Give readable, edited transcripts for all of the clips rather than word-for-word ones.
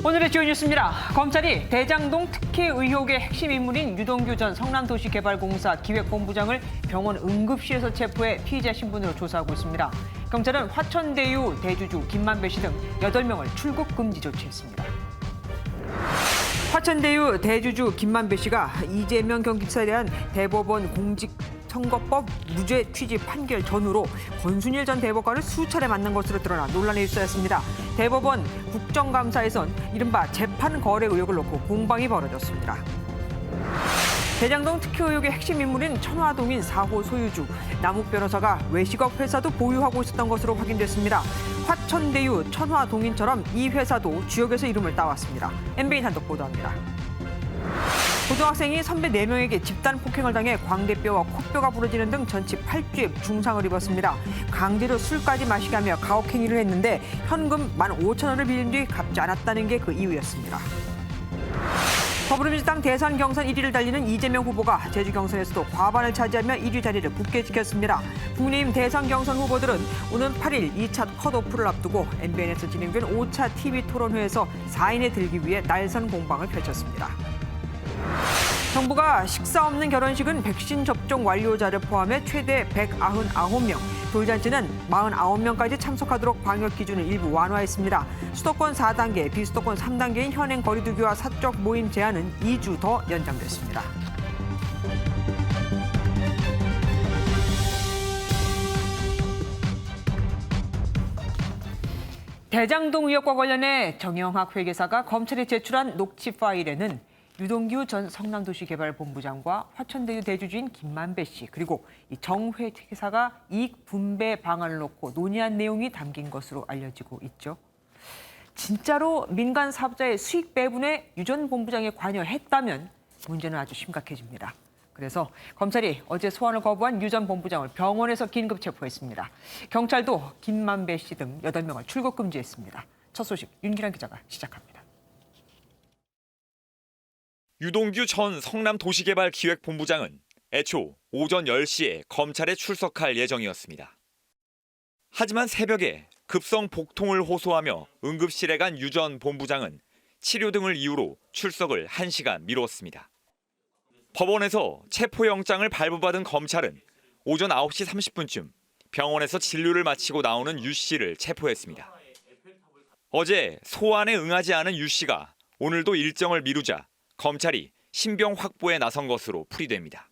오늘의 주요 뉴스입니다. 검찰이 대장동 특혜 의혹의 핵심 인물인 유동규 전 성남도시개발공사 기획본부장을 병원 응급실에서 체포해 피의자 신분으로 조사하고 있습니다. 경찰은 화천대유 대주주 김만배 씨 등 8명을 출국 금지 조치했습니다. 화천대유 대주주 김만배 씨가 이재명 경기지사에 대한 대법원 공직선거법 무죄 취지 판결 전후로 권순일 전 대법관을 수차례 만난 것으로 드러나 논란에 휩싸였습니다. 대법원 국정감사에선 이른바 재판 거래 의혹을 놓고 공방이 벌어졌습니다. 대장동 특혜 의혹의 핵심 인물인 천화동인 4호 소유주 남욱 변호사가 외식업 회사도 보유하고 있었던 것으로 확인됐습니다. 화천대유, 천화동인처럼 이 회사도 지역에서 이름을 따왔습니다. MBN 단독 보도합니다. 고등학생이 선배 4명에게 집단 폭행을 당해 광대뼈와 코뼈가 부러지는 등 전치 8주의 중상을 입었습니다. 강제로 술까지 마시게 하며 가혹행위를 했는데 현금 15,000원을 빌린 뒤 갚지 않았다는 게 그 이유였습니다. 더불어민주당 대선 경선 1위를 달리는 이재명 후보가 제주 경선에서도 과반을 차지하며 1위 자리를 굳게 지켰습니다. 국민의힘 대선 경선 후보들은 오는 8일 2차 컷오프를 앞두고 MBN에서 진행된 5차 TV 토론회에서 4인에 들기 위해 날선 공방을 펼쳤습니다. 정부가 식사 없는 결혼식은 백신 접종 완료자를 포함해 최대 199명, 돌잔치는 49명까지 참석하도록 방역 기준을 일부 완화했습니다. 수도권 4단계, 비수도권 3단계인 현행 거리두기와 사적 모임 제한은 2주 더 연장됐습니다. 대장동 의혹과 관련해 정영학 회계사가 검찰에 제출한 녹취 파일에는 유동규 전 성남도시개발본부장과 화천대유 대주주인 김만배 씨 그리고 정 회계사가 이익 분배 방안을 놓고 논의한 내용이 담긴 것으로 알려지고 있죠. 진짜로 민간 사업자의 수익 배분에 유 전 본부장이 관여했다면 문제는 아주 심각해집니다. 그래서 검찰이 어제 소환을 거부한 유 전 본부장을 병원에서 긴급 체포했습니다. 경찰도 김만배 씨 등 8명을 출국 금지했습니다. 첫 소식 윤기란 기자가 시작합니다. 유동규 전 성남도시개발기획본부장은 애초 오전 10시에 검찰에 출석할 예정이었습니다. 하지만 새벽에 급성 복통을 호소하며 응급실에 간 유 전 본부장은 치료 등을 이유로 출석을 1시간 미뤘습니다. 법원에서 체포영장을 발부받은 검찰은 오전 9시 30분쯤 병원에서 진료를 마치고 나오는 유 씨를 체포했습니다. 어제 소환에 응하지 않은 유 씨가 오늘도 일정을 미루자 검찰이 신병 확보에 나선 것으로 풀이됩니다.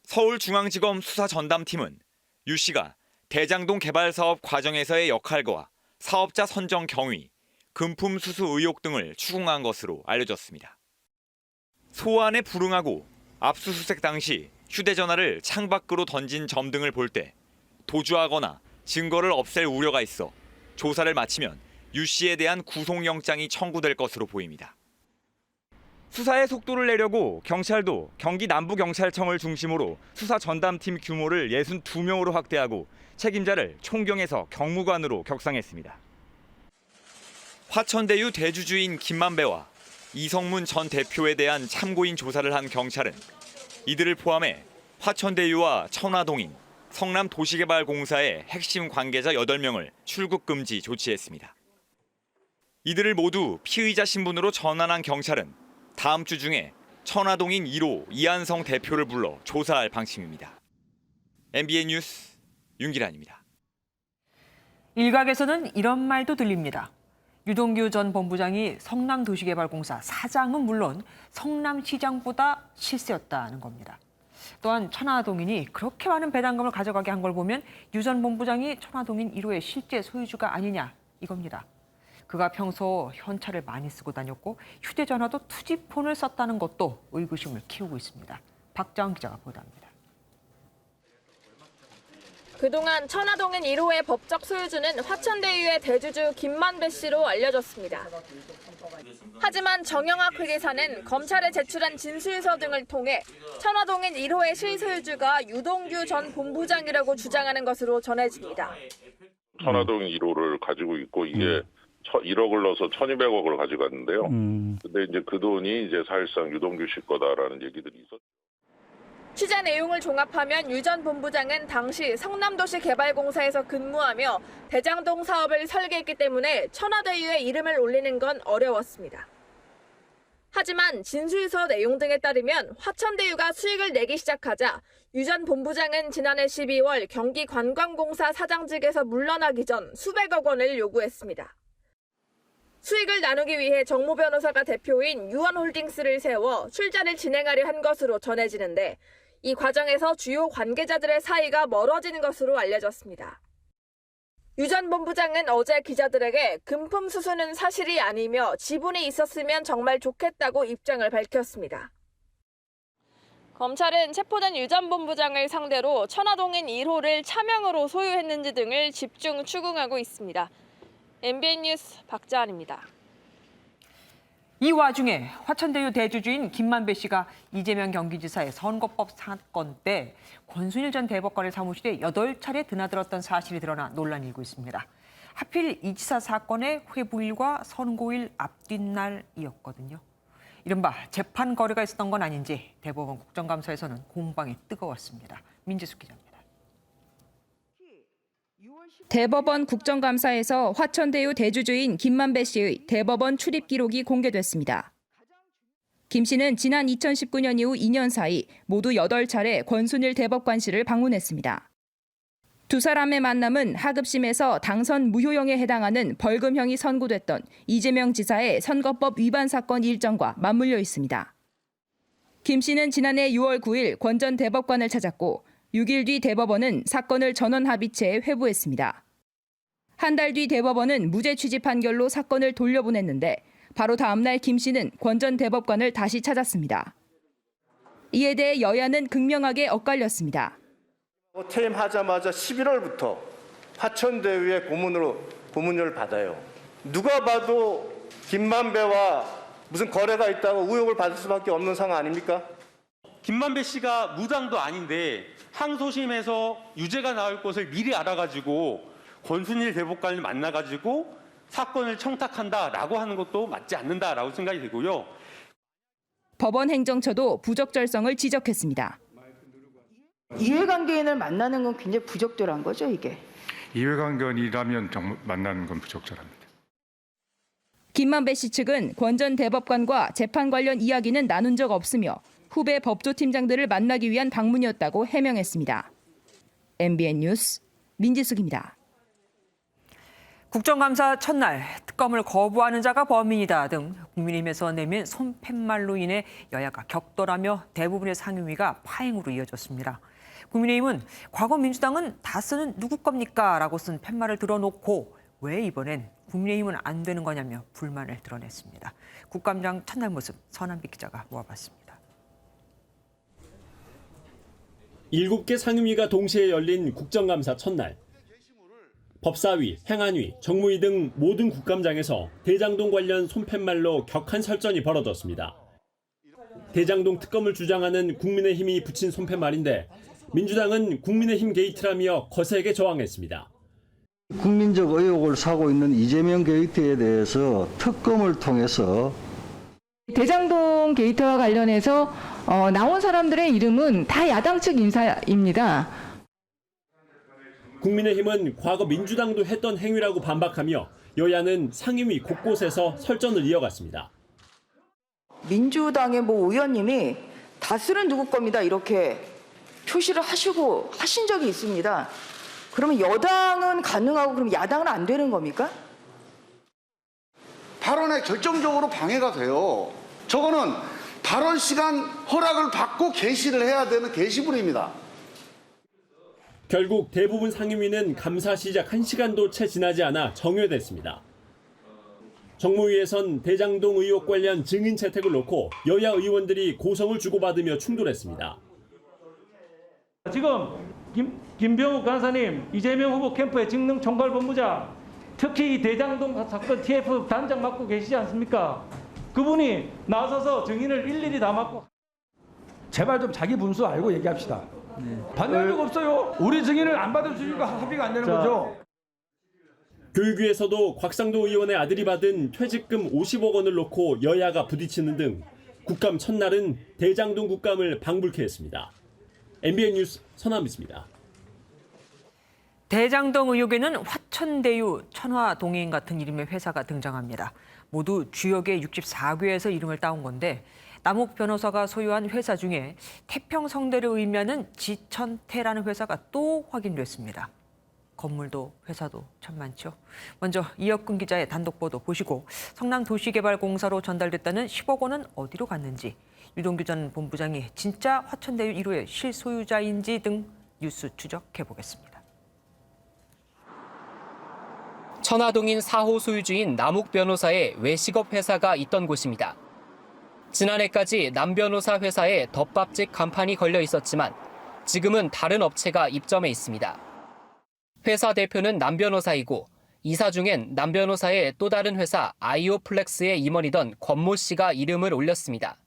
서울중앙지검 수사전담팀은 유 씨가 대장동 개발 사업 과정에서의 역할과 사업자 선정 경위, 금품 수수 의혹 등을 추궁한 것으로 알려졌습니다. 소환에 불응하고 압수수색 당시 휴대전화를 창밖으로 던진 점 등을 볼 때 도주하거나 증거를 없앨 우려가 있어 조사를 마치면 유 씨에 대한 구속영장이 청구될 것으로 보입니다. 수사의 속도를 내려고 경찰도 경기 남부경찰청을 중심으로 수사 전담팀 규모를 62명으로 확대하고 책임자를 총경에서 경무관으로 격상했습니다. 화천대유 대주주인 김만배와 이성문 전 대표에 대한 참고인 조사를 한 경찰은 이들을 포함해 화천대유와 천화동인, 성남도시개발공사의 핵심 관계자 8명을 출국 금지 조치했습니다. 이들을 모두 피의자 신분으로 전환한 경찰은 다음 주 중에 천화동인 1호 이한성 대표를 불러 조사할 방침입니다. MBN 뉴스 윤기란입니다. 일각에서는 이런 말도 들립니다. 유동규 전 본부장이 성남도시개발공사 사장은 물론 성남시장보다 실세였다는 겁니다. 또한 천화동인이 그렇게 많은 배당금을 가져가게 한 걸 보면 유 전 본부장이 천화동인 1호의 실제 소유주가 아니냐 이겁니다. 그가 평소 현찰을 많이 쓰고 다녔고 휴대전화도 투지폰을 썼다는 것도 의구심을 키우고 있습니다. 박자원 기자가 보도합니다. 그동안 천화동인 1호의 법적 소유주는 화천대유의 대주주 김만배 씨로 알려졌습니다. 하지만 정영학 회계사는 검찰에 제출한 진술서 등을 통해 천화동인 1호의 실소유주가 유동규 전 본부장이라고 주장하는 것으로 전해집니다. 천화동 1호를 가지고 있고 이게 1억을 넣어서 1,200억을 가져갔는데요. 근데 이제 그 돈이 이제 사실상 유동규 씨 거다라는 얘기들이 있었죠. 취재 내용을 종합하면 유 전 본부장은 당시 성남도시개발공사에서 근무하며 대장동 사업을 설계했기 때문에 천화대유의 이름을 올리는 건 어려웠습니다. 하지만 진술서 내용 등에 따르면 화천대유가 수익을 내기 시작하자 유 전 본부장은 지난해 12월 경기관광공사 사장직에서 물러나기 전 수백억 원을 요구했습니다. 수익을 나누기 위해 정모 변호사가 대표인 유원홀딩스를 세워 출자를 진행하려 한 것으로 전해지는데 이 과정에서 주요 관계자들의 사이가 멀어지는 것으로 알려졌습니다. 유 전 본부장은 어제 기자들에게 금품 수수는 사실이 아니며 지분이 있었으면 정말 좋겠다고 입장을 밝혔습니다. 검찰은 체포된 유 전 본부장을 상대로 천화동인 1호를 차명으로 소유했는지 등을 집중 추궁하고 있습니다. MBN 뉴스 박자한입니다. 이 와중에 화천대유 대주주인 김만배 씨가 이재명 경기지사의 선거법 사건 때 권순일 전 대법관의 사무실에 8차례 드나들었던 사실이 드러나 논란이 일고 있습니다. 하필 이 지사 사건의 회부일과 선고일 앞뒷날이었거든요. 이른바 재판 거래가 있었던 건 아닌지 대법원 국정감사에서는 공방이 뜨거웠습니다. 민지숙 기자입니다. 대법원 국정감사에서 화천대유 대주주인 김만배 씨의 대법원 출입 기록이 공개됐습니다. 김 씨는 지난 2019년 이후 2년 사이 모두 8차례 권순일 대법관실을 방문했습니다. 두 사람의 만남은 하급심에서 당선 무효형에 해당하는 벌금형이 선고됐던 이재명 지사의 선거법 위반 사건 일정과 맞물려 있습니다. 김 씨는 지난해 6월 9일 권 전 대법관을 찾았고 6일 뒤 대법원은 사건을 전원 합의체에 회부했습니다. 한 달 뒤 대법원은 무죄 취지 판결로 사건을 돌려보냈는데 바로 다음 날 김 씨는 권 전 대법관을 다시 찾았습니다. 이에 대해 여야는 극명하게 엇갈렸습니다. 퇴임하자마자 11월부터 화천대유의 고문을 받아요. 누가 봐도 김만배와 무슨 거래가 있다고 의혹을 받을 수밖에 없는 상황 아닙니까? 김만배 씨가 무당도 아닌데 항소심에서 유죄가 나올 것을 미리 알아가지고 권순일 대법관을 만나가지고 사건을 청탁한다라고 하는 것도 맞지 않는다라고 생각이 되고요. 법원 행정처도 부적절성을 지적했습니다. 이해관계인을 만나는 건 굉장히 부적절한 거죠, 이게. 이해관계인이라면 정말 만나는 건 부적절합니다. 김만배 씨 측은 권 전 대법관과 재판 관련 이야기는 나눈 적 없으며 후배 법조팀장들을 만나기 위한 방문이었다고 해명했습니다. MBN 뉴스 민지숙입니다. 국정감사 첫날 특검을 거부하는 자가 범인이다 등 국민의힘에서 내민 손팻말로 인해 여야가 격돌하며 대부분의 상임위가 파행으로 이어졌습니다. 국민의힘은 과거 민주당은 다스는 누구 겁니까? 라고 쓴 팻말을 들어놓고 왜 이번엔 국민의힘은 안 되는 거냐며 불만을 드러냈습니다. 국감장 첫날 모습 선한빛 기자가 모아봤습니다. 7개 상임위가 동시에 열린 국정감사 첫날. 법사위, 행안위, 정무위 등 모든 국감장에서 대장동 관련 손팻말로 격한 설전이 벌어졌습니다. 대장동 특검을 주장하는 국민의힘이 붙인 손팻말인데 민주당은 국민의힘 게이트라며 거세게 저항했습니다. 국민적 의혹을 사고 있는 이재명 게이트에 대해서 특검을 통해서 대장동 게이트와 관련해서 나온 사람들의 이름은 다 야당 측 인사입니다. 국민의힘은 과거 민주당도 했던 행위라고 반박하며 여야는 상임위 곳곳에서 설전을 이어갔습니다. 민주당의 의원님이 다스는 누구 겁니다. 이렇게 표시를 하신 적이 있습니다. 그러면 여당은 가능하고 그럼 야당은 안 되는 겁니까? 발언에 결정적으로 방해가 돼요. 저거는 발언 시간 허락을 받고 게시를 해야 되는 게시물입니다. 결국 대부분 상임위는 감사 시작 1시간도 채 지나지 않아 정회됐습니다. 정무위에선 대장동 의혹 관련 증인 채택을 놓고 여야 의원들이 고성을 주고받으며 충돌했습니다. 지금 김병욱 간사님, 이재명 후보 캠프의 직능 총괄본부장, 특히 이 대장동 사건 TF 단장 맡고 계시지 않습니까? 그분이 나서서 증인을 일일이 다 맡고. 제발 좀 자기 분수 알고 얘기합시다. 받는 적 없어요. 우리 증인을 안 받아주니까 합의가 안 되는 거죠. 교육위에서도 곽상도 의원의 아들이 받은 퇴직금 50억 원을 놓고 여야가 부딪히는 등 국감 첫날은 대장동 국감을 방불케 했습니다. MBN 뉴스 서남이었습니다. 대장동 의혹에는 화천대유, 천화동인 같은 이름의 회사가 등장합니다. 모두 주역의 64괴에서 이름을 따온 건데 남욱 변호사가 소유한 회사 중에 태평성대를 의미하는 지천태라는 회사가 또 확인됐습니다. 건물도 회사도 참 많죠. 먼저 이혁근 기자의 단독 보도 보시고 성남도시개발공사로 전달됐다는 10억 원은 어디로 갔는지, 유동규 전 본부장이 진짜 화천대유 1호의 실소유자인지 등 뉴스 추적해보겠습니다. 천화동인 4호 소유주인 남욱 변호사의 외식업 회사가 있던 곳입니다. 지난해까지 남 변호사 회사에 덮밥집 간판이 걸려 있었지만 지금은 다른 업체가 입점해 있습니다. 회사 대표는 남 변호사이고 이사 중엔 남 변호사의 또 다른 회사 아이오플렉스의 임원이던 권모 씨가 이름을 올렸습니다.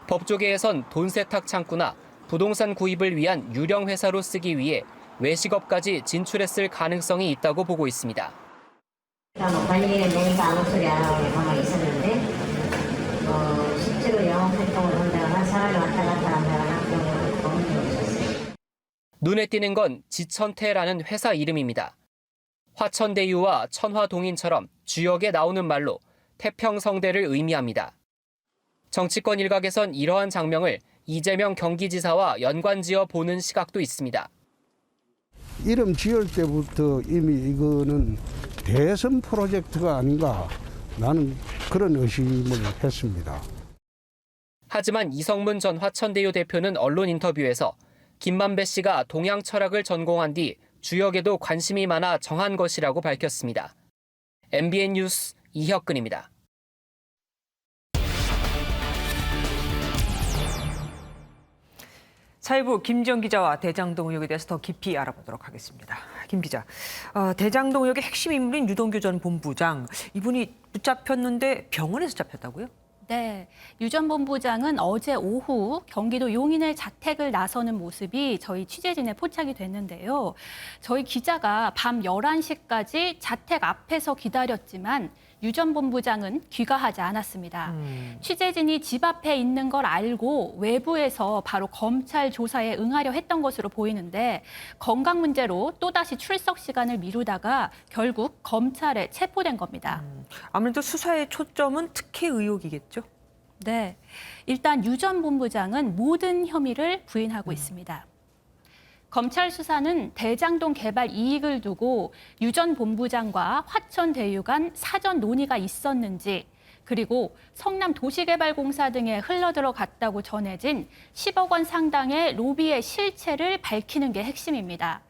법조계에선 돈 세탁 창구나 부동산 구입을 위한 유령 회사로 쓰기 위해 외식업까지 진출했을 가능성이 있다고 보고 있습니다. 관리인을 내니까 아무 소리 안 하고 가만히 있었는데 실제로 영업 활동을 한다거나 사람이 왔다 갔다 한다거나 그런 건 없는 게 있었어요. 눈에 띄는 건 지천태라는 회사 이름입니다. 화천대유와 천화동인처럼 주역에 나오는 말로 태평성대를 의미합니다. 정치권 일각에선 이러한 장명을 이재명 경기지사와 연관지어 보는 시각도 있습니다. 이름 지을 때부터 이미 이거는 대선 프로젝트가 아닌가, 나는 그런 의심을 했습니다. 하지만 이성문 전 화천대유 대표는 언론 인터뷰에서 김만배 씨가 동양 철학을 전공한 뒤 주역에도 관심이 많아 정한 것이라고 밝혔습니다. MBN 뉴스 이혁근입니다. 사회부 김지영 기자와 대장동 의혹에 대해서 더 깊이 알아보도록 하겠습니다. 김 기자, 대장동 의혹의 핵심 인물인 유동규 전 본부장, 이분이 붙잡혔는데 병원에서 잡혔다고요? 네, 유 전 본부장은 어제 오후 경기도 용인의 자택을 나서는 모습이 저희 취재진에 포착이 됐는데요. 저희 기자가 밤 11시까지 자택 앞에서 기다렸지만 유 전 본부장은 귀가하지 않았습니다. 취재진이 집 앞에 있는 걸 알고 외부에서 바로 검찰 조사에 응하려 했던 것으로 보이는데 건강 문제로 또다시 출석 시간을 미루다가 결국 검찰에 체포된 겁니다. 아무래도 수사의 초점은 특혜 의혹이겠죠? 네, 일단 유 전 본부장은 모든 혐의를 부인하고 있습니다. 검찰 수사는 대장동 개발 이익을 두고 유 전 본부장과 화천대유 간 사전 논의가 있었는지, 그리고 성남도시개발공사 등에 흘러들어갔다고 전해진 10억 원 상당의 로비의 실체를 밝히는 게 핵심입니다.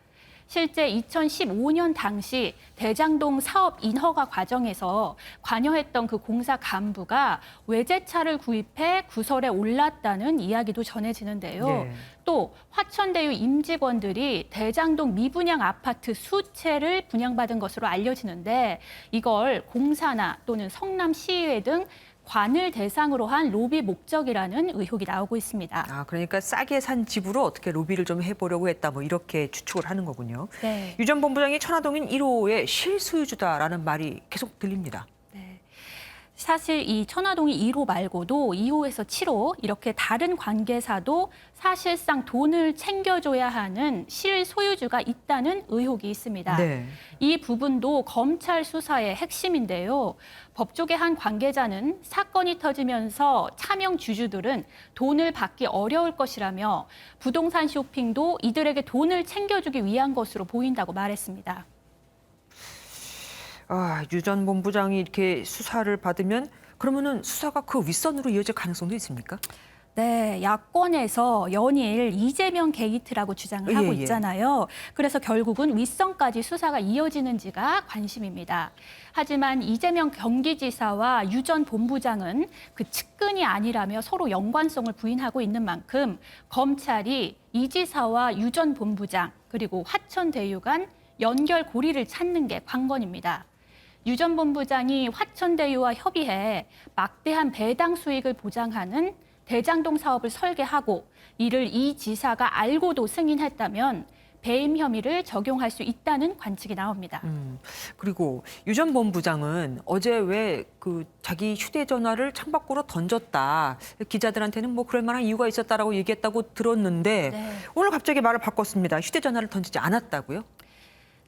실제 2015년 당시 대장동 사업 인허가 과정에서 관여했던 그 공사 간부가 외제차를 구입해 구설에 올랐다는 이야기도 전해지는데요. 네. 또 화천대유 임직원들이 대장동 미분양 아파트 수채를 분양받은 것으로 알려지는데 이걸 공사나 또는 성남시의회 등 관을 대상으로 한 로비 목적이라는 의혹이 나오고 있습니다. 그러니까 싸게 산 집으로 어떻게 로비를 좀 해보려고 했다, 뭐 이렇게 추측을 하는 거군요. 네. 유 전 본부장이 천화동인 1호의 실소유주다라는 말이 계속 들립니다. 사실 이 천화동이 1호 말고도 2호에서 7호 이렇게 다른 관계사도 사실상 돈을 챙겨줘야 하는 실소유주가 있다는 의혹이 있습니다. 네. 이 부분도 검찰 수사의 핵심인데요. 법조계 한 관계자는 사건이 터지면서 차명 주주들은 돈을 받기 어려울 것이라며 부동산 쇼핑도 이들에게 돈을 챙겨주기 위한 것으로 보인다고 말했습니다. 유 전 본부장이 이렇게 수사를 받으면 그러면은 수사가 그 윗선으로 이어질 가능성도 있습니까? 네, 야권에서 연일 이재명 게이트라고 주장을 하고 있잖아요. 그래서 결국은 윗선까지 수사가 이어지는지가 관심입니다. 하지만 이재명 경기지사와 유 전 본부장은 그 측근이 아니라며 서로 연관성을 부인하고 있는 만큼 검찰이 이 지사와 유 전 본부장 그리고 화천대유 간 연결 고리를 찾는 게 관건입니다. 유 전 본부장이 화천대유와 협의해 막대한 배당 수익을 보장하는 대장동 사업을 설계하고 이를 이 지사가 알고도 승인했다면 배임 혐의를 적용할 수 있다는 관측이 나옵니다. 그리고 유 전 본부장은 어제 왜 자기 휴대전화를 창밖으로 던졌다. 기자들한테는 뭐 그럴 만한 이유가 있었다라고 얘기했다고 들었는데 네. 오늘 갑자기 말을 바꿨습니다. 휴대전화를 던지지 않았다고요?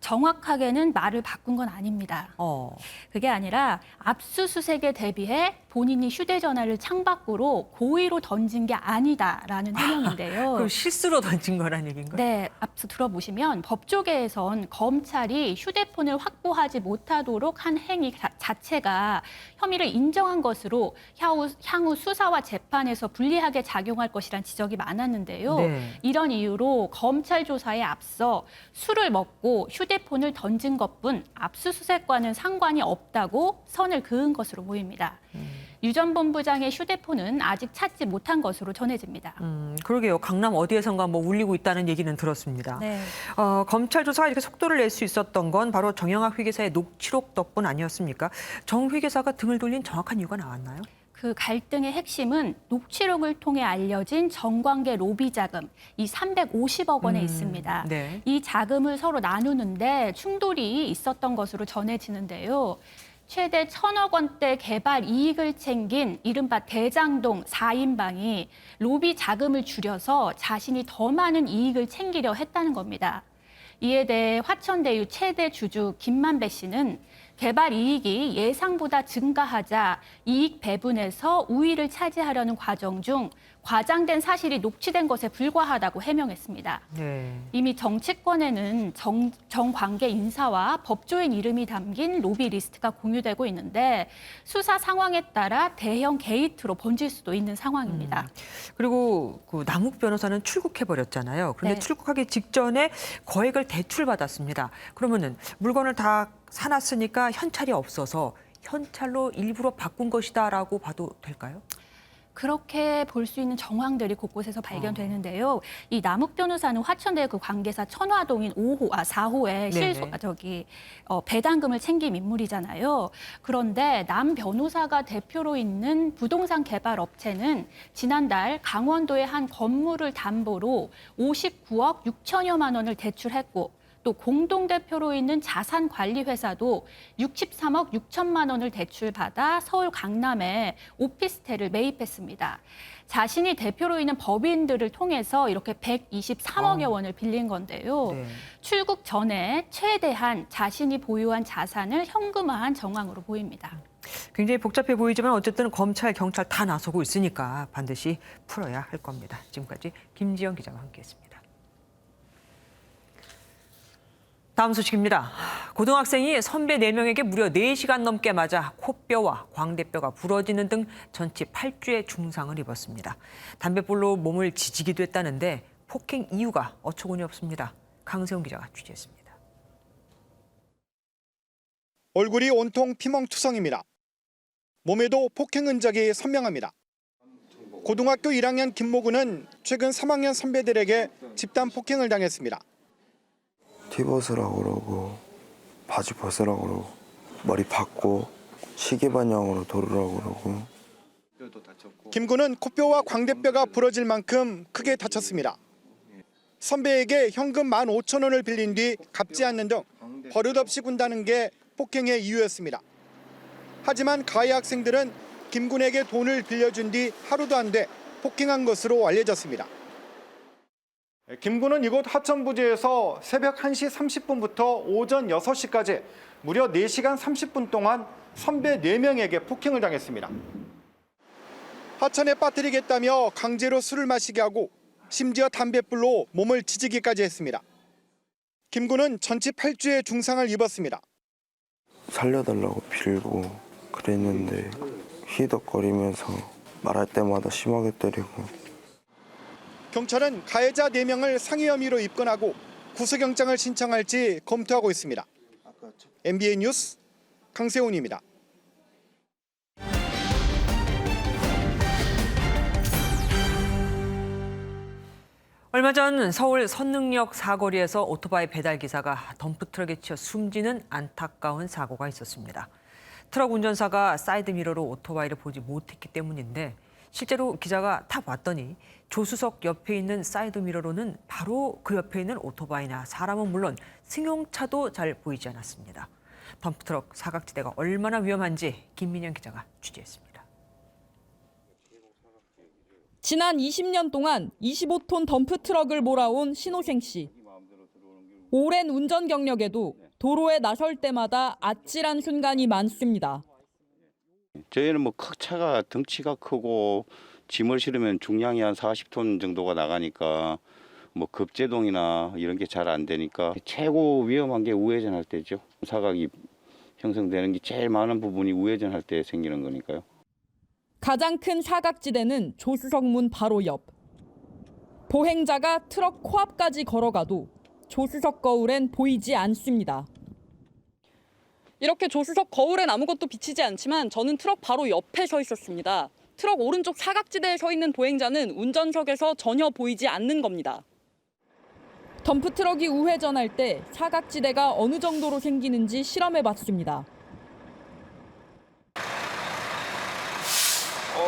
정확하게는 말을 바꾼 건 아닙니다. 그게 아니라 압수수색에 대비해 본인이 휴대전화를 창밖으로 고의로 던진 게 아니다라는 해명인데요. 그럼 실수로 던진 거란 얘기인가요? 네, 앞서 들어보시면 법조계에선 검찰이 휴대폰을 확보하지 못하도록 한 행위 자체가 혐의를 인정한 것으로 향후 수사와 재판에서 불리하게 작용할 것이란 지적이 많았는데요. 네. 이런 이유로 검찰 조사에 앞서 술을 먹고 휴대폰을 던진 것뿐 압수수색과는 상관이 없다고 선을 그은 것으로 보입니다. 유 전 본부장의 휴대폰은 아직 찾지 못한 것으로 전해집니다. 그러게요. 강남 어디에선가 뭐 울리고 있다는 얘기는 들었습니다. 네. 검찰 조사가 이렇게 속도를 낼 수 있었던 건 바로 정영학 회계사의 녹취록 덕분 아니었습니까? 정 회계사가 등을 돌린 정확한 이유가 나왔나요? 그 갈등의 핵심은 녹취록을 통해 알려진 정관계 로비 자금, 이 350억 원에 있습니다. 네. 이 자금을 서로 나누는데 충돌이 있었던 것으로 전해지는데요. 최대 1,000억 원대 개발 이익을 챙긴 이른바 대장동 4인방이 로비 자금을 줄여서 자신이 더 많은 이익을 챙기려 했다는 겁니다. 이에 대해 화천대유 최대 주주 김만배 씨는 개발 이익이 예상보다 증가하자 이익 배분에서 우위를 차지하려는 과정 중 과장된 사실이 녹취된 것에 불과하다고 해명했습니다. 네. 이미 정치권에는 정관계 인사와 법조인 이름이 담긴 로비 리스트가 공유되고 있는데 수사 상황에 따라 대형 게이트로 번질 수도 있는 상황입니다. 그리고 남욱 변호사는 출국해버렸잖아요. 그런데 네. 출국하기 직전에 거액을 대출받았습니다. 그러면은 물건을 다 사놨으니까 현찰이 없어서 현찰로 일부러 바꾼 것이다라고 봐도 될까요? 그렇게 볼 수 있는 정황들이 곳곳에서 발견되는데요. 이 남욱 변호사는 화천대유 그 관계사 천화동인 4호의 배당금을 챙긴 인물이잖아요. 그런데 남 변호사가 대표로 있는 부동산 개발 업체는 지난달 강원도의 한 건물을 담보로 59억 6천여만 원을 대출했고 또 공동대표로 있는 자산관리회사도 63억 6천만 원을 대출받아 서울 강남에 오피스텔을 매입했습니다. 자신이 대표로 있는 법인들을 통해서 이렇게 123억여 원을 빌린 건데요. 네. 출국 전에 최대한 자신이 보유한 자산을 현금화한 정황으로 보입니다. 굉장히 복잡해 보이지만 어쨌든 검찰, 경찰 다 나서고 있으니까 반드시 풀어야 할 겁니다. 지금까지 김지영 기자와 함께했습니다. 다음 소식입니다. 고등학생이 선배 4명에게 무려 4시간 넘게 맞아 코뼈와 광대뼈가 부러지는 등 전치 8주의 중상을 입었습니다. 담뱃불로 몸을 지지기도 했다는데 폭행 이유가 어처구니 없습니다. 강세훈 기자가 취재했습니다. 얼굴이 온통 피멍투성입니다. 몸에도 폭행 흔적이 선명합니다. 고등학교 1학년 김모근은 최근 3학년 선배들에게 집단 폭행을 당했습니다. 티 벗으라고 그러고 바지 벗으라고 그러고 머리 박고 시계 반영으로 도르라고 그러고. 김군은 코뼈와 광대뼈가 부러질 만큼 크게 다쳤습니다. 선배에게 현금 15,000원을 빌린 뒤 갚지 않는 등 버릇없이 군다는 게 폭행의 이유였습니다. 하지만 가해 학생들은 김군에게 돈을 빌려준 뒤 하루도 안 돼 폭행한 것으로 알려졌습니다. 김군은 이곳 하천부지에서 새벽 1시 30분부터 오전 6시까지 무려 4시간 30분 동안 선배 4명에게 폭행을 당했습니다. 하천에 빠뜨리겠다며 강제로 술을 마시게 하고 심지어 담뱃불로 몸을 지지기까지 했습니다. 김군은 전치 8주의 중상을 입었습니다. 살려달라고 빌고 그랬는데 희덕거리면서 말할 때마다 심하게 때리고. 경찰은 가해자 4명을 상해 혐의로 입건하고 구속영장을 신청할지 검토하고 있습니다. MBN 뉴스 강세훈입니다. 얼마 전 서울 선릉역 사거리에서 오토바이 배달 기사가 덤프트럭에 치여 숨지는 안타까운 사고가 있었습니다. 트럭 운전사가 사이드미러로 오토바이를 보지 못했기 때문인데 실제로 기자가 탁 왔더니 조수석 옆에 있는 사이드 미러로는 바로 그 옆에 있는 오토바이나 사람은 물론 승용차도 잘 보이지 않았습니다. 덤프트럭 사각지대가 얼마나 위험한지 김민영 기자가 취재했습니다. 지난 20년 동안 25톤 덤프트럭을 몰아온 신호생 씨. 오랜 운전 경력에도 도로에 나설 때마다 아찔한 순간이 많습니다. 저희는 뭐 차가 덩치가 크고 짐을 실으면 중량이 한 40톤 정도가 나가니까 뭐 급제동이나 이런 게 잘 안 되니까 최고 위험한 게 우회전할 때죠. 사각이 형성되는 게 제일 많은 부분이 우회전할 때 생기는 거니까요. 가장 큰 사각지대는 조수석 문 바로 옆. 보행자가 트럭 코앞까지 걸어가도 조수석 거울엔 보이지 않습니다. 이렇게 조수석 거울엔 아무것도 비치지 않지만 저는 트럭 바로 옆에 서 있었습니다. 트럭 오른쪽 사각지대에 서 있는 보행자는 운전석에서 전혀 보이지 않는 겁니다. 덤프트럭이 우회전할 때 사각지대가 어느 정도로 생기는지 실험해봤습니다.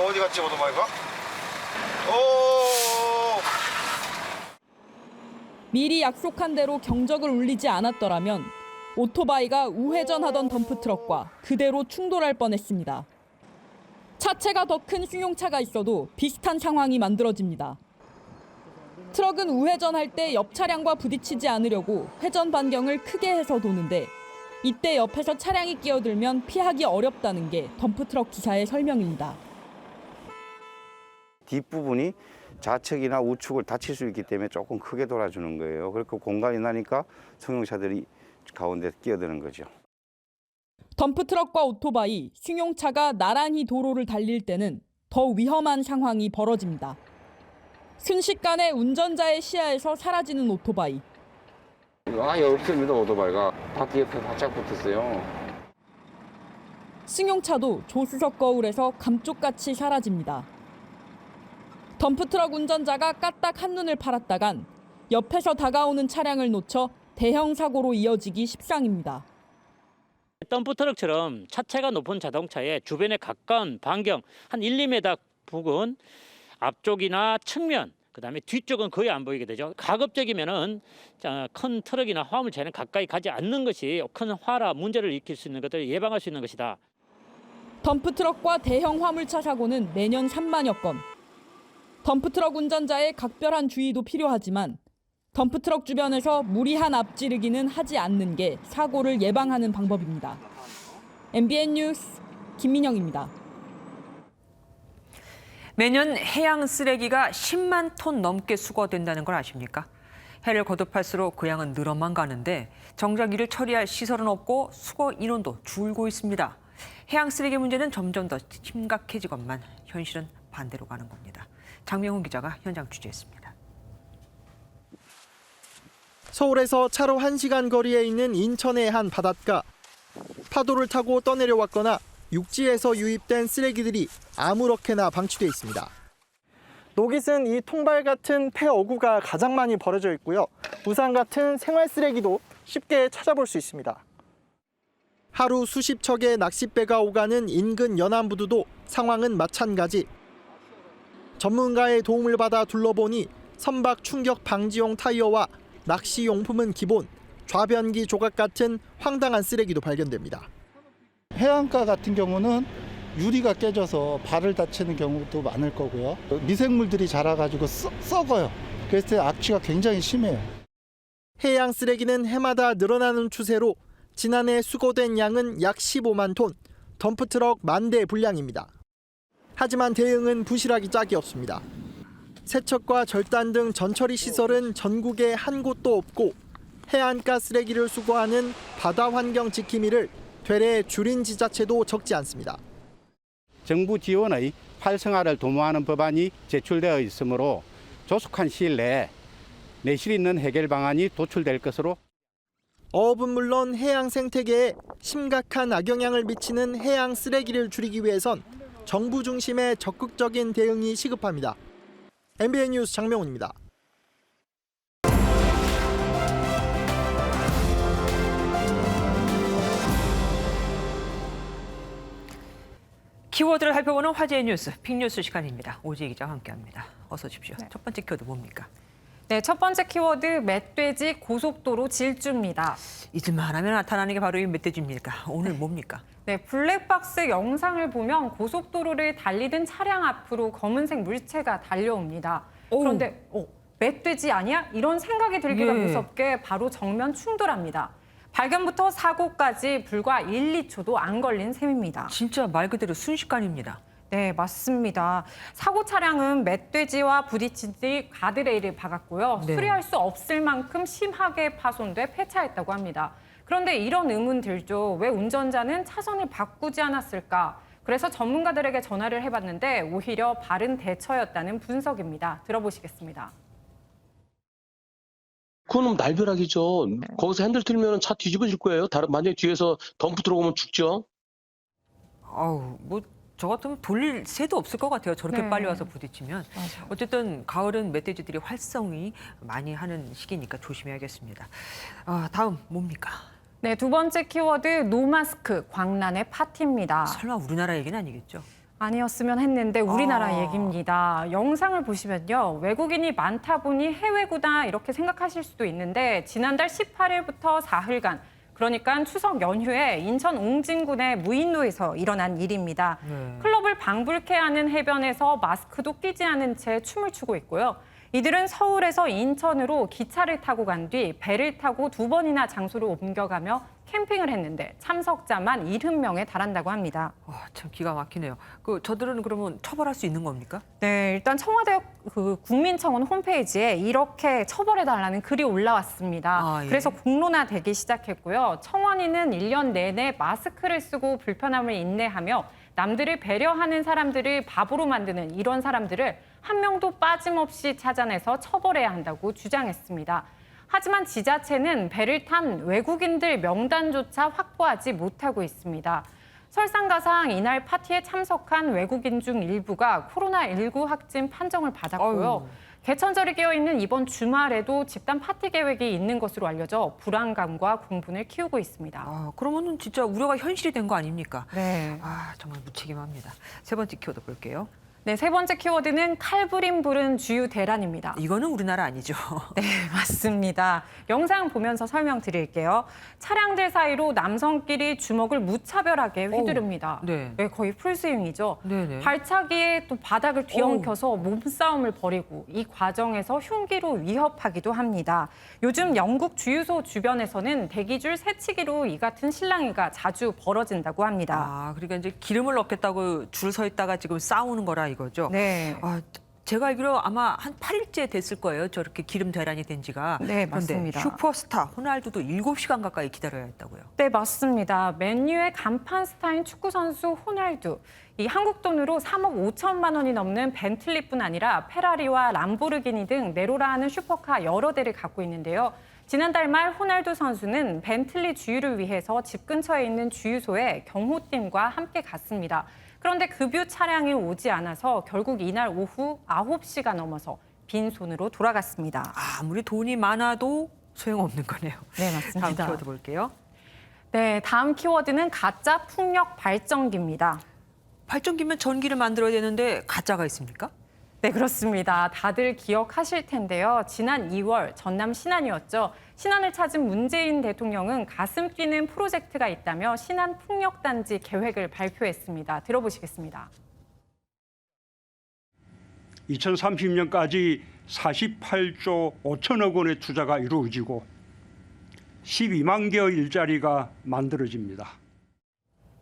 어디 갔지 오토바이가? 미리 약속한 대로 경적을 울리지 않았더라면 오토바이가 우회전하던 덤프트럭과 그대로 충돌할 뻔했습니다. 차체가 더 큰 승용차가 있어도 비슷한 상황이 만들어집니다. 트럭은 우회전할 때 옆 차량과 부딪히지 않으려고 회전 반경을 크게 해서 도는데 이때 옆에서 차량이 끼어들면 피하기 어렵다는 게 덤프트럭 기사의 설명입니다. 뒷부분이 좌측이나 우측을 다칠 수 있기 때문에 조금 크게 돌아주는 거예요. 그렇게 공간이 나니까 승용차들이 가운데 끼어드는 거죠. 덤프트럭과 오토바이, 승용차가 나란히 도로를 달릴 때는 더 위험한 상황이 벌어집니다. 순식간에 운전자의 시야에서 사라지는 오토바이. 아예 없습니다. 오토바이가 바퀴 옆에 바짝 붙었어요. 승용차도 조수석 거울에서 감쪽같이 사라집니다. 덤프트럭 운전자가 까딱 한눈을 팔았다간 옆에서 다가오는 차량을 놓쳐 대형 사고로 이어지기 십상입니다. 덤프트럭처럼 차체가 높은 자동차의 주변에 가까운 반경 한 1, 2m 부근 앞쪽이나 측면 그다음에 뒤쪽은 거의 안 보이게 되죠. 가급적이면은 큰 트럭이나 화물차는 가까이 가지 않는 것이 큰 화라 문제를 일으킬 수 있는 것들을 예방할 수 있는 것이다. 덤프트럭과 대형 화물차 사고는 매년 3만여 건. 덤프트럭 운전자의 각별한 주의도 필요하지만 덤프트럭 주변에서 무리한 앞지르기는 하지 않는 게 사고를 예방하는 방법입니다. MBN 뉴스 김민영입니다. 매년 해양 쓰레기가 10만 톤 넘게 수거된다는 걸 아십니까? 해를 거듭할수록 그 양은 늘어만 가는데 정작 이를 처리할 시설은 없고 수거 인원도 줄고 있습니다. 해양 쓰레기 문제는 점점 더 심각해지건만 현실은 반대로 가는 겁니다. 장명훈 기자가 현장 취재했습니다. 서울에서 차로 1시간 거리에 있는 인천의 한 바닷가. 파도를 타고 떠내려왔거나 육지에서 유입된 쓰레기들이 아무렇게나 방치돼 있습니다. 녹잇은 이 통발 같은 폐 어구가 가장 많이 버려져 있고요. 우산 같은 생활 쓰레기도 쉽게 찾아볼 수 있습니다. 하루 수십 척의 낚싯배가 오가는 인근 연안부두도 상황은 마찬가지. 전문가의 도움을 받아 둘러보니 선박 충격 방지용 타이어와 낚시 용품은 기본, 좌변기 조각 같은 황당한 쓰레기도 발견됩니다. 해안가 같은 경우는 유리가 깨져서 발을 다치는 경우도 많을 거고요. 미생물들이 자라가지고 썩어요. 그래서 악취가 굉장히 심해요. 해양 쓰레기는 해마다 늘어나는 추세로 지난해 수거된 양은 약 15만 톤, 덤프트럭 10,000대 분량입니다. 하지만 대응은 부실하기 짝이 없습니다. 세척과 절단 등 전처리 시설은 전국에 한 곳도 없고 해안가 쓰레기를 수거하는 바다 환경 지킴이를 되레 줄인 지자체도 적지 않습니다. 정부 지원의 활성화를 도모하는 법안이 제출되어 있으므로 조속한 시일 내에 내실 있는 해결 방안이 도출될 것으로. 어업은 물론 해양 생태계에 심각한 악영향을 미치는 해양 쓰레기를 줄이기 위해선 정부 중심의 적극적인 대응이 시급합니다. MBN 뉴스 장명훈입니다. 키워드를 살펴보는 화제의 뉴스, 빅뉴스 시간입니다. 오지혜 기자와 함께합니다. 어서 오십시오. 첫 번째 키워드 뭡니까? 네, 첫 번째 키워드 멧돼지 고속도로 질주입니다. 잊을만 하면 나타나는 게 바로 이 멧돼지입니까? 오늘 뭡니까? 네, 블랙박스 영상을 보면 고속도로를 달리던 차량 앞으로 검은색 물체가 달려옵니다. 그런데 멧돼지 아니야? 이런 생각이 들기가 무섭게 바로 정면 충돌합니다. 발견부터 사고까지 불과 1, 2초도 안 걸린 셈입니다. 진짜 말 그대로 순식간입니다. 네, 맞습니다. 사고 차량은 멧돼지와 부딪힌 뒤 가드레일을 박았고요. 네. 수리할 수 없을 만큼 심하게 파손돼 폐차했다고 합니다. 그런데 이런 의문 들죠. 왜 운전자는 차선을 바꾸지 않았을까? 그래서 전문가들에게 전화를 해봤는데 오히려 바른 대처였다는 분석입니다. 들어보시겠습니다. 그건 날벼락이죠. 거기서 핸들 틀면 차 뒤집어질 거예요. 만약에 뒤에서 덤프 들어오면 죽죠. 뭐 저 같으면 돌릴 새도 없을 것 같아요. 저렇게 빨리 와서 부딪히면. 어쨌든 가을은 멧돼지들이 활성이 많이 하는 시기니까 조심해야겠습니다. 다음 뭡니까? 네, 두 번째 키워드 노마스크 광란의 파티입니다. 설마 우리나라 얘기는 아니겠죠? 아니었으면 했는데 우리나라 얘기입니다. 영상을 보시면요. 외국인이 많다 보니 해외구나 이렇게 생각하실 수도 있는데 지난달 18일부터 사흘간 그러니까 추석 연휴에 인천 옹진군의 무인로에서 일어난 일입니다. 클럽을 방불케 하는 해변에서 마스크도 끼지 않은 채 춤을 추고 있고요. 이들은 서울에서 인천으로 기차를 타고 간 뒤 배를 타고 2번이나 장소를 옮겨가며 캠핑을 했는데 참석자만 70명에 달한다고 합니다. 참 기가 막히네요. 저들은 그러면 처벌할 수 있는 겁니까? 네, 일단 청와대 국민청원 홈페이지에 이렇게 처벌해달라는 글이 올라왔습니다. 예. 그래서 공론화되기 시작했고요. 청원인은 1년 내내 마스크를 쓰고 불편함을 인내하며 남들을 배려하는 사람들을 바보로 만드는 이런 사람들을 한 명도 빠짐없이 찾아내서 처벌해야 한다고 주장했습니다. 하지만 지자체는 배를 탄 외국인들 명단조차 확보하지 못하고 있습니다. 설상가상 이날 파티에 참석한 외국인 중 일부가 코로나19 확진 판정을 받았고요. 개천절이 끼어있는 이번 주말에도 집단 파티 계획이 있는 것으로 알려져 불안감과 공분을 키우고 있습니다. 그러면은 진짜 우려가 현실이 된 거 아닙니까? 네. 정말 무책임합니다. 세 번째 키워드 볼게요. 네, 세 번째 키워드는 칼부림 부른 주유 대란입니다. 이거는 우리나라 아니죠? 네, 맞습니다. 영상 보면서 설명드릴게요. 차량들 사이로 남성끼리 주먹을 무차별하게 휘두릅니다. 네, 거의 풀스윙이죠. 네네. 발차기에 또 바닥을 뒤엉켜서 몸싸움을 벌이고 이 과정에서 흉기로 위협하기도 합니다. 요즘 영국 주유소 주변에서는 대기줄 새치기로 이 같은 실랑이가 자주 벌어진다고 합니다. 그러니까 이제 기름을 넣겠다고 줄 서 있다가 지금 싸우는 거라 이거죠? 네. 제가 알기로 아마 한 8일째 됐을 거예요. 저렇게 기름 대란이 된 지가. 네, 그런데 맞습니다. 슈퍼스타 호날두도 7시간 가까이 기다려야 했다고요. 네, 맞습니다. 맨유의 간판 스타인 축구 선수 호날두. 이 한국 돈으로 3억 5천만 원이 넘는 벤틀리뿐 아니라 페라리와 람보르기니 등 네로라하는 슈퍼카 여러 대를 갖고 있는데요. 지난달 말 호날두 선수는 벤틀리 주유를 위해서 집 근처에 있는 주유소에 경호팀과 함께 갔습니다. 그런데 급유 차량이 오지 않아서 결국 이날 오후 9시가 넘어서 빈손으로 돌아갔습니다. 아무리 돈이 많아도 소용없는 거네요. 네, 맞습니다. 다음 키워드 볼게요. 네, 다음 키워드는 가짜 풍력 발전기입니다. 발전기면 전기를 만들어야 되는데 가짜가 있습니까? 네, 그렇습니다. 다들 기억하실 텐데요. 지난 2월 전남 신안이었죠. 신안을 찾은 문재인 대통령은 가슴 뛰는 프로젝트가 있다며 신안 풍력단지 계획을 발표했습니다. 들어보시겠습니다. 2030년까지 48조 5천억 원의 투자가 이루어지고 12만 개의 일자리가 만들어집니다.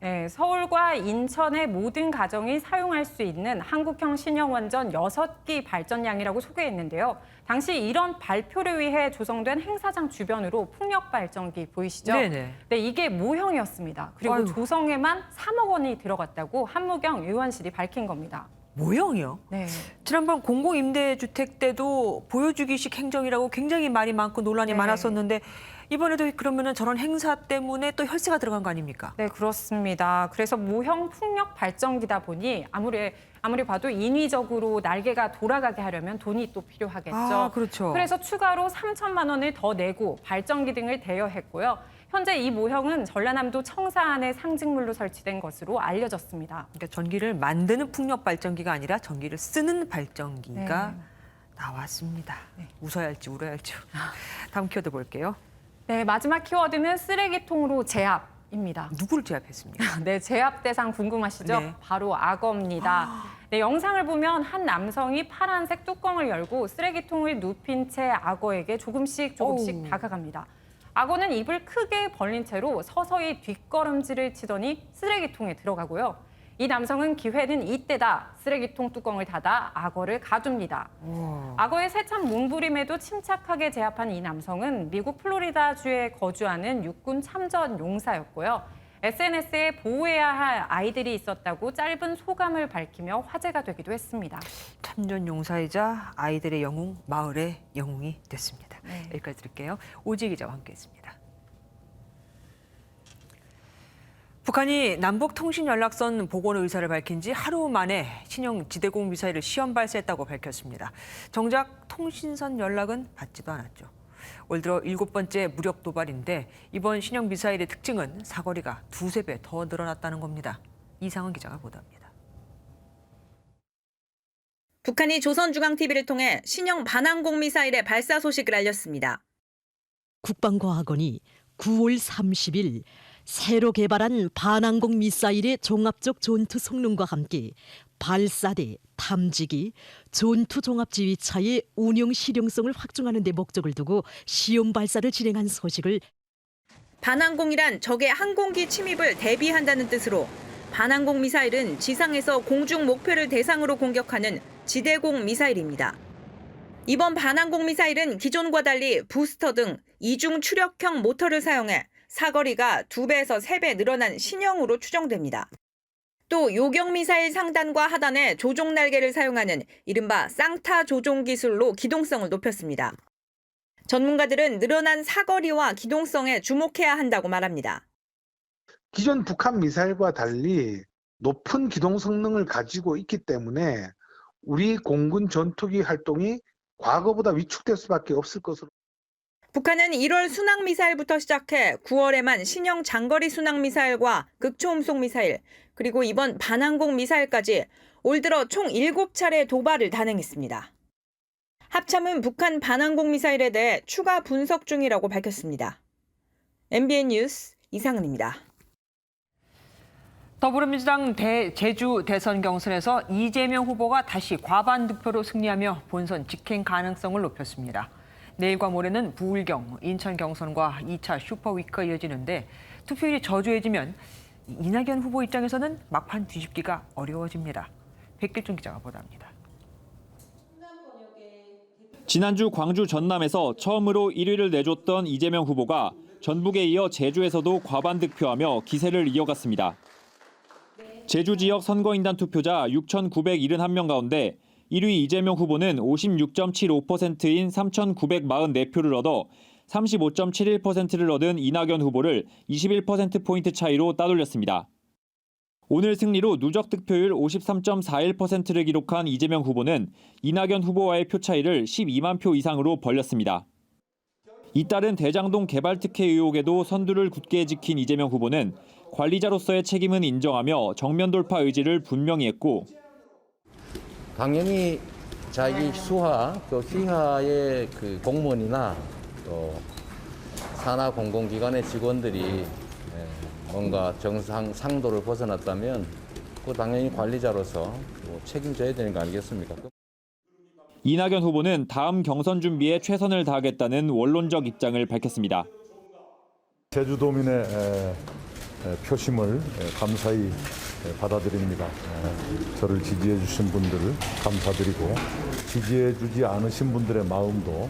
네, 서울과 인천의 모든 가정이 사용할 수 있는 한국형 신형원전 6기 발전량이라고 소개했는데요. 당시 이런 발표를 위해 조성된 행사장 주변으로 풍력 발전기 보이시죠? 네네. 네, 이게 모형이었습니다. 그리고 조성에만 3억 원이 들어갔다고 한무경 의원실이 밝힌 겁니다. 모형이요? 네. 지난번 공공임대주택 때도 보여주기식 행정이라고 굉장히 말이 많고 논란이 많았었는데 이번에도 그러면은 저런 행사 때문에 또 혈세가 들어간 거 아닙니까? 네, 그렇습니다. 그래서 모형 풍력 발전기다 보니 아무리 봐도 인위적으로 날개가 돌아가게 하려면 돈이 또 필요하겠죠. 그렇죠. 그래서 추가로 3천만 원을 더 내고 발전기 등을 대여했고요. 현재 이 모형은 전라남도 청사안의 상징물로 설치된 것으로 알려졌습니다. 그러니까 전기를 만드는 풍력 발전기가 아니라 전기를 쓰는 발전기가 나왔습니다. 웃어야 할지 울어야 할지. 다음 키워드 볼게요. 네, 마지막 키워드는 쓰레기통으로 제압입니다. 누구를 제압했습니까? 네, 제압 대상 궁금하시죠? 네. 바로 악어입니다. 네, 영상을 보면 한 남성이 파란색 뚜껑을 열고 쓰레기통을 눕힌 채 악어에게 조금씩 다가갑니다. 악어는 입을 크게 벌린 채로 서서히 뒷걸음질을 치더니 쓰레기통에 들어가고요. 이 남성은 기회는 이때다 쓰레기통 뚜껑을 닫아 악어를 가둡니다. 악어의 세참 몸부림에도 침착하게 제압한 이 남성은 미국 플로리다주에 거주하는 육군 참전 용사였고요. SNS에 보호해야 할 아이들이 있었다고 짧은 소감을 밝히며 화제가 되기도 했습니다. 참전 용사이자 아이들의 영웅, 마을의 영웅이 됐습니다. 여기까지 드릴게요. 오지혜 기자와 함께했습니다. 북한이 남북통신연락선 복원 의사를 밝힌 지 하루 만에 신형 지대공 미사일을 시험 발사했다고 밝혔습니다. 정작 통신선 연락은 받지도 않았죠. 올 들어 7번째 무력 도발인데 이번 신형 미사일의 특징은 사거리가 2~3배 더 늘어났다는 겁니다. 이상은 기자가 보도합니다. 북한이 조선중앙TV를 통해 신형 반항공 미사일의 발사 소식을 알렸습니다. 국방과학원이 9월 30일 새로 개발한 반항공 미사일의 종합적 전투 성능과 함께 발사대, 탐지기, 전투 종합지휘차의 운용 실용성을 확증하는 데 목적을 두고 시험 발사를 진행한 소식을 반항공이란 적의 항공기 침입을 대비한다는 뜻으로 반항공 미사일은 지상에서 공중 목표를 대상으로 공격하는 지대공 미사일입니다. 이번 반항공 미사일은 기존과 달리 부스터 등 이중 추력형 모터를 사용해 사거리가 2배에서 3배 늘어난 신형으로 추정됩니다. 또 요격 미사일 상단과 하단에 조종 날개를 사용하는 이른바 쌍타 조종 기술로 기동성을 높였습니다. 전문가들은 늘어난 사거리와 기동성에 주목해야 한다고 말합니다. 기존 북한 미사일과 달리 높은 기동 성능을 가지고 있기 때문에 우리 공군 전투기 활동이 과거보다 위축될 수밖에 없을 것으로. 북한은 1월 순항미사일부터 시작해 9월에만 신형 장거리 순항미사일과 극초음속 미사일, 그리고 이번 반항공 미사일까지 올 들어 총 7차례 도발을 단행했습니다. 합참은 북한 반항공 미사일에 대해 추가 분석 중이라고 밝혔습니다. MBN 뉴스 이상은입니다. 더불어민주당 제주 대선 경선에서 이재명 후보가 다시 과반 득표로 승리하며 본선 직행 가능성을 높였습니다. 내일과 모레는 부울경, 인천 경선과 2차 슈퍼위크가 이어지는데 투표율이 저조해지면 이낙연 후보 입장에서는 막판 뒤집기가 어려워집니다. 백길종 기자가 보도합니다. 지난주 광주 전남에서 처음으로 1위를 내줬던 이재명 후보가 전북에 이어 제주에서도 과반 득표하며 기세를 이어갔습니다. 제주 지역 선거인단 투표자 6,971명 가운데 1위 이재명 후보는 56.75%인 3,944표를 얻어 35.71%를 얻은 이낙연 후보를 21%포인트 차이로 따돌렸습니다. 오늘 승리로 누적 득표율 53.41%를 기록한 이재명 후보는 이낙연 후보와의 표 차이를 12만 표 이상으로 벌렸습니다. 잇따른 대장동 개발 특혜 의혹에도 선두를 굳게 지킨 이재명 후보는 관리자로서의 책임은 인정하며 정면 돌파 의지를 분명히 했고, 당연히 자기 수하, 또 휘하의 그 공무원이나 또 산하 공공기관의 직원들이 뭔가 정상 상도를 벗어났다면 그 당연히 관리자로서 책임져야 되는 거 아니겠습니까? 이낙연 후보는 다음 경선 준비에 최선을 다하겠다는 원론적 입장을 밝혔습니다. 제주도민의 표심을 감사히 받아들입니다. 저를 지지해 주신 분들을 감사드리고 지지해 주지 않으신 분들의 마음도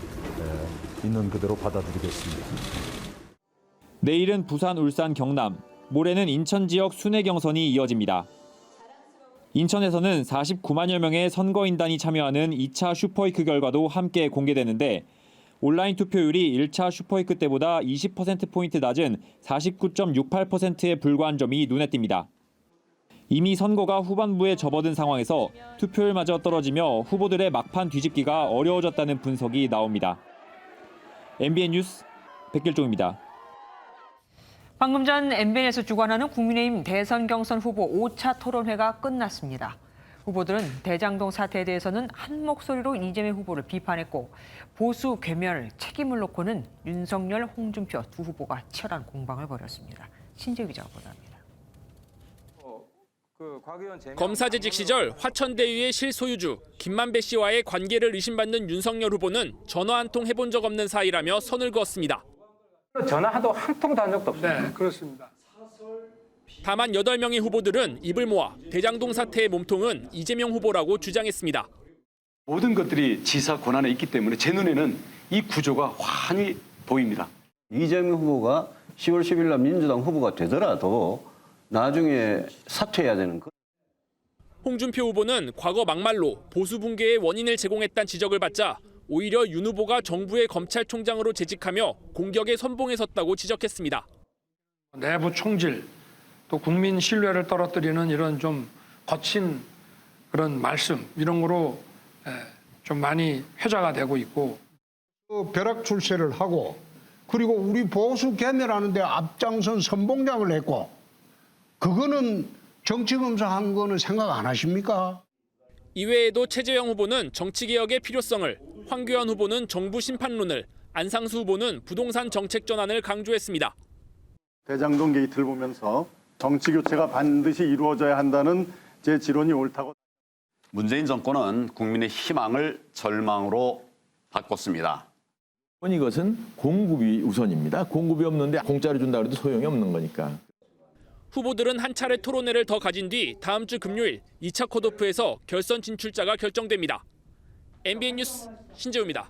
있는 그대로 받아들이겠습니다. 내일은 부산, 울산, 경남, 모레는 인천 지역 순회 경선이 이어집니다. 인천에서는 49만여 명의 선거인단이 참여하는 2차 슈퍼위크 결과도 함께 공개되는데 온라인 투표율이 1차 슈퍼위크 때보다 20%포인트 낮은 49.68%에 불과한 점이 눈에 띕니다. 이미 선거가 후반부에 접어든 상황에서 투표율마저 떨어지며 후보들의 막판 뒤집기가 어려워졌다는 분석이 나옵니다. MBN 뉴스 백길종입니다. 방금 전 MBN에서 주관하는 국민의힘 대선 경선 후보 5차 토론회가 끝났습니다. 후보들은 대장동 사태에 대해서는 한 목소리로 이재명 후보를 비판했고 보수 괴멸 책임을 놓고는 윤석열, 홍준표 두 후보가 치열한 공방을 벌였습니다. 신재 기자가 보도합니다. 검사재직 시절 화천대유의 실소유주 김만배 씨와의 관계를 의심받는 윤석열 후보는 전화 한 통 해본 적 없는 사이라며 선을 그었습니다. 전화도 한 통도 한 적도 없습니다. 네, 그렇습니다. 다만 8명의 후보들은 입을 모아 대장동 사태의 몸통은 이재명 후보라고 주장했습니다. 모든 것들이 지사 권한에 있기 때문에 제 눈에는 이 구조가 환히 보입니다. 이재명 후보가 10월 10일 날 민주당 후보가 되더라도 나중에 사퇴해야 되는 거. 홍준표 후보는 과거 막말로 보수 붕괴의 원인을 제공했다는 지적을 받자 오히려 윤 후보가 정부의 검찰총장으로 재직하며 공격에 선봉에 섰다고 지적했습니다. 내부 총질, 또 국민 신뢰를 떨어뜨리는 이런 좀 거친 그런 말씀 이런 거로 좀 많이 회자가 되고 있고. 벼락 출세를 하고 그리고 우리 보수 괴멸하는 데 앞장선 선봉장을 했고 그거는 정치 검사한 거는 생각 안 하십니까? 이외에도 최재형 후보는 정치개혁의 필요성을, 황교안 후보는 정부 심판론을, 안상수 후보는 부동산 정책 전환을 강조했습니다. 대장동 게이트를 보면서 정치 교체가 반드시 이루어져야 한다는 제 지론이 옳다고. 문재인 정권은 국민의 희망을 절망으로 바꿨습니다. 이것은 공급이 우선입니다. 공급이 없는데 공짜로 준다고 해도 소용이 없는 거니까. 후보들은 한 차례 토론회를 더 가진 뒤 다음 주 금요일 2차 컷오프에서 결선 진출자가 결정됩니다. MBN 뉴스 신재우입니다.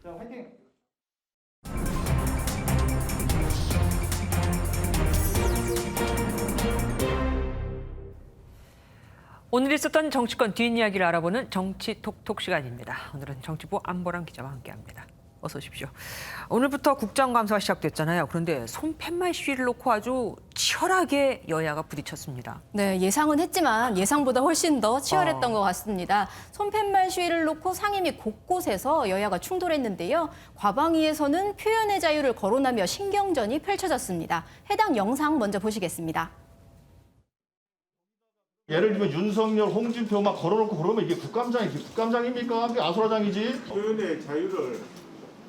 오늘 있었던 정치권 뒷이야기를 알아보는 정치 톡톡 시간입니다. 오늘은 정치부 안보람 기자와 함께합니다. 어서 오십시오. 오늘부터 국정감사가 시작됐잖아요. 그런데 손팻말 시위를 놓고 아주 치열하게 여야가 부딪혔습니다. 네, 예상은 했지만 예상보다 훨씬 더 치열했던 것 같습니다. 손팻말 시위를 놓고 상임위 곳곳에서 여야가 충돌했는데요. 과방위에서는 표현의 자유를 거론하며 신경전이 펼쳐졌습니다. 해당 영상 먼저 보시겠습니다. 예를 들면 윤석열, 홍준표 막 걸어놓고 그러면 이게 국감장입니까? 아수라장이지? 표현의 자유를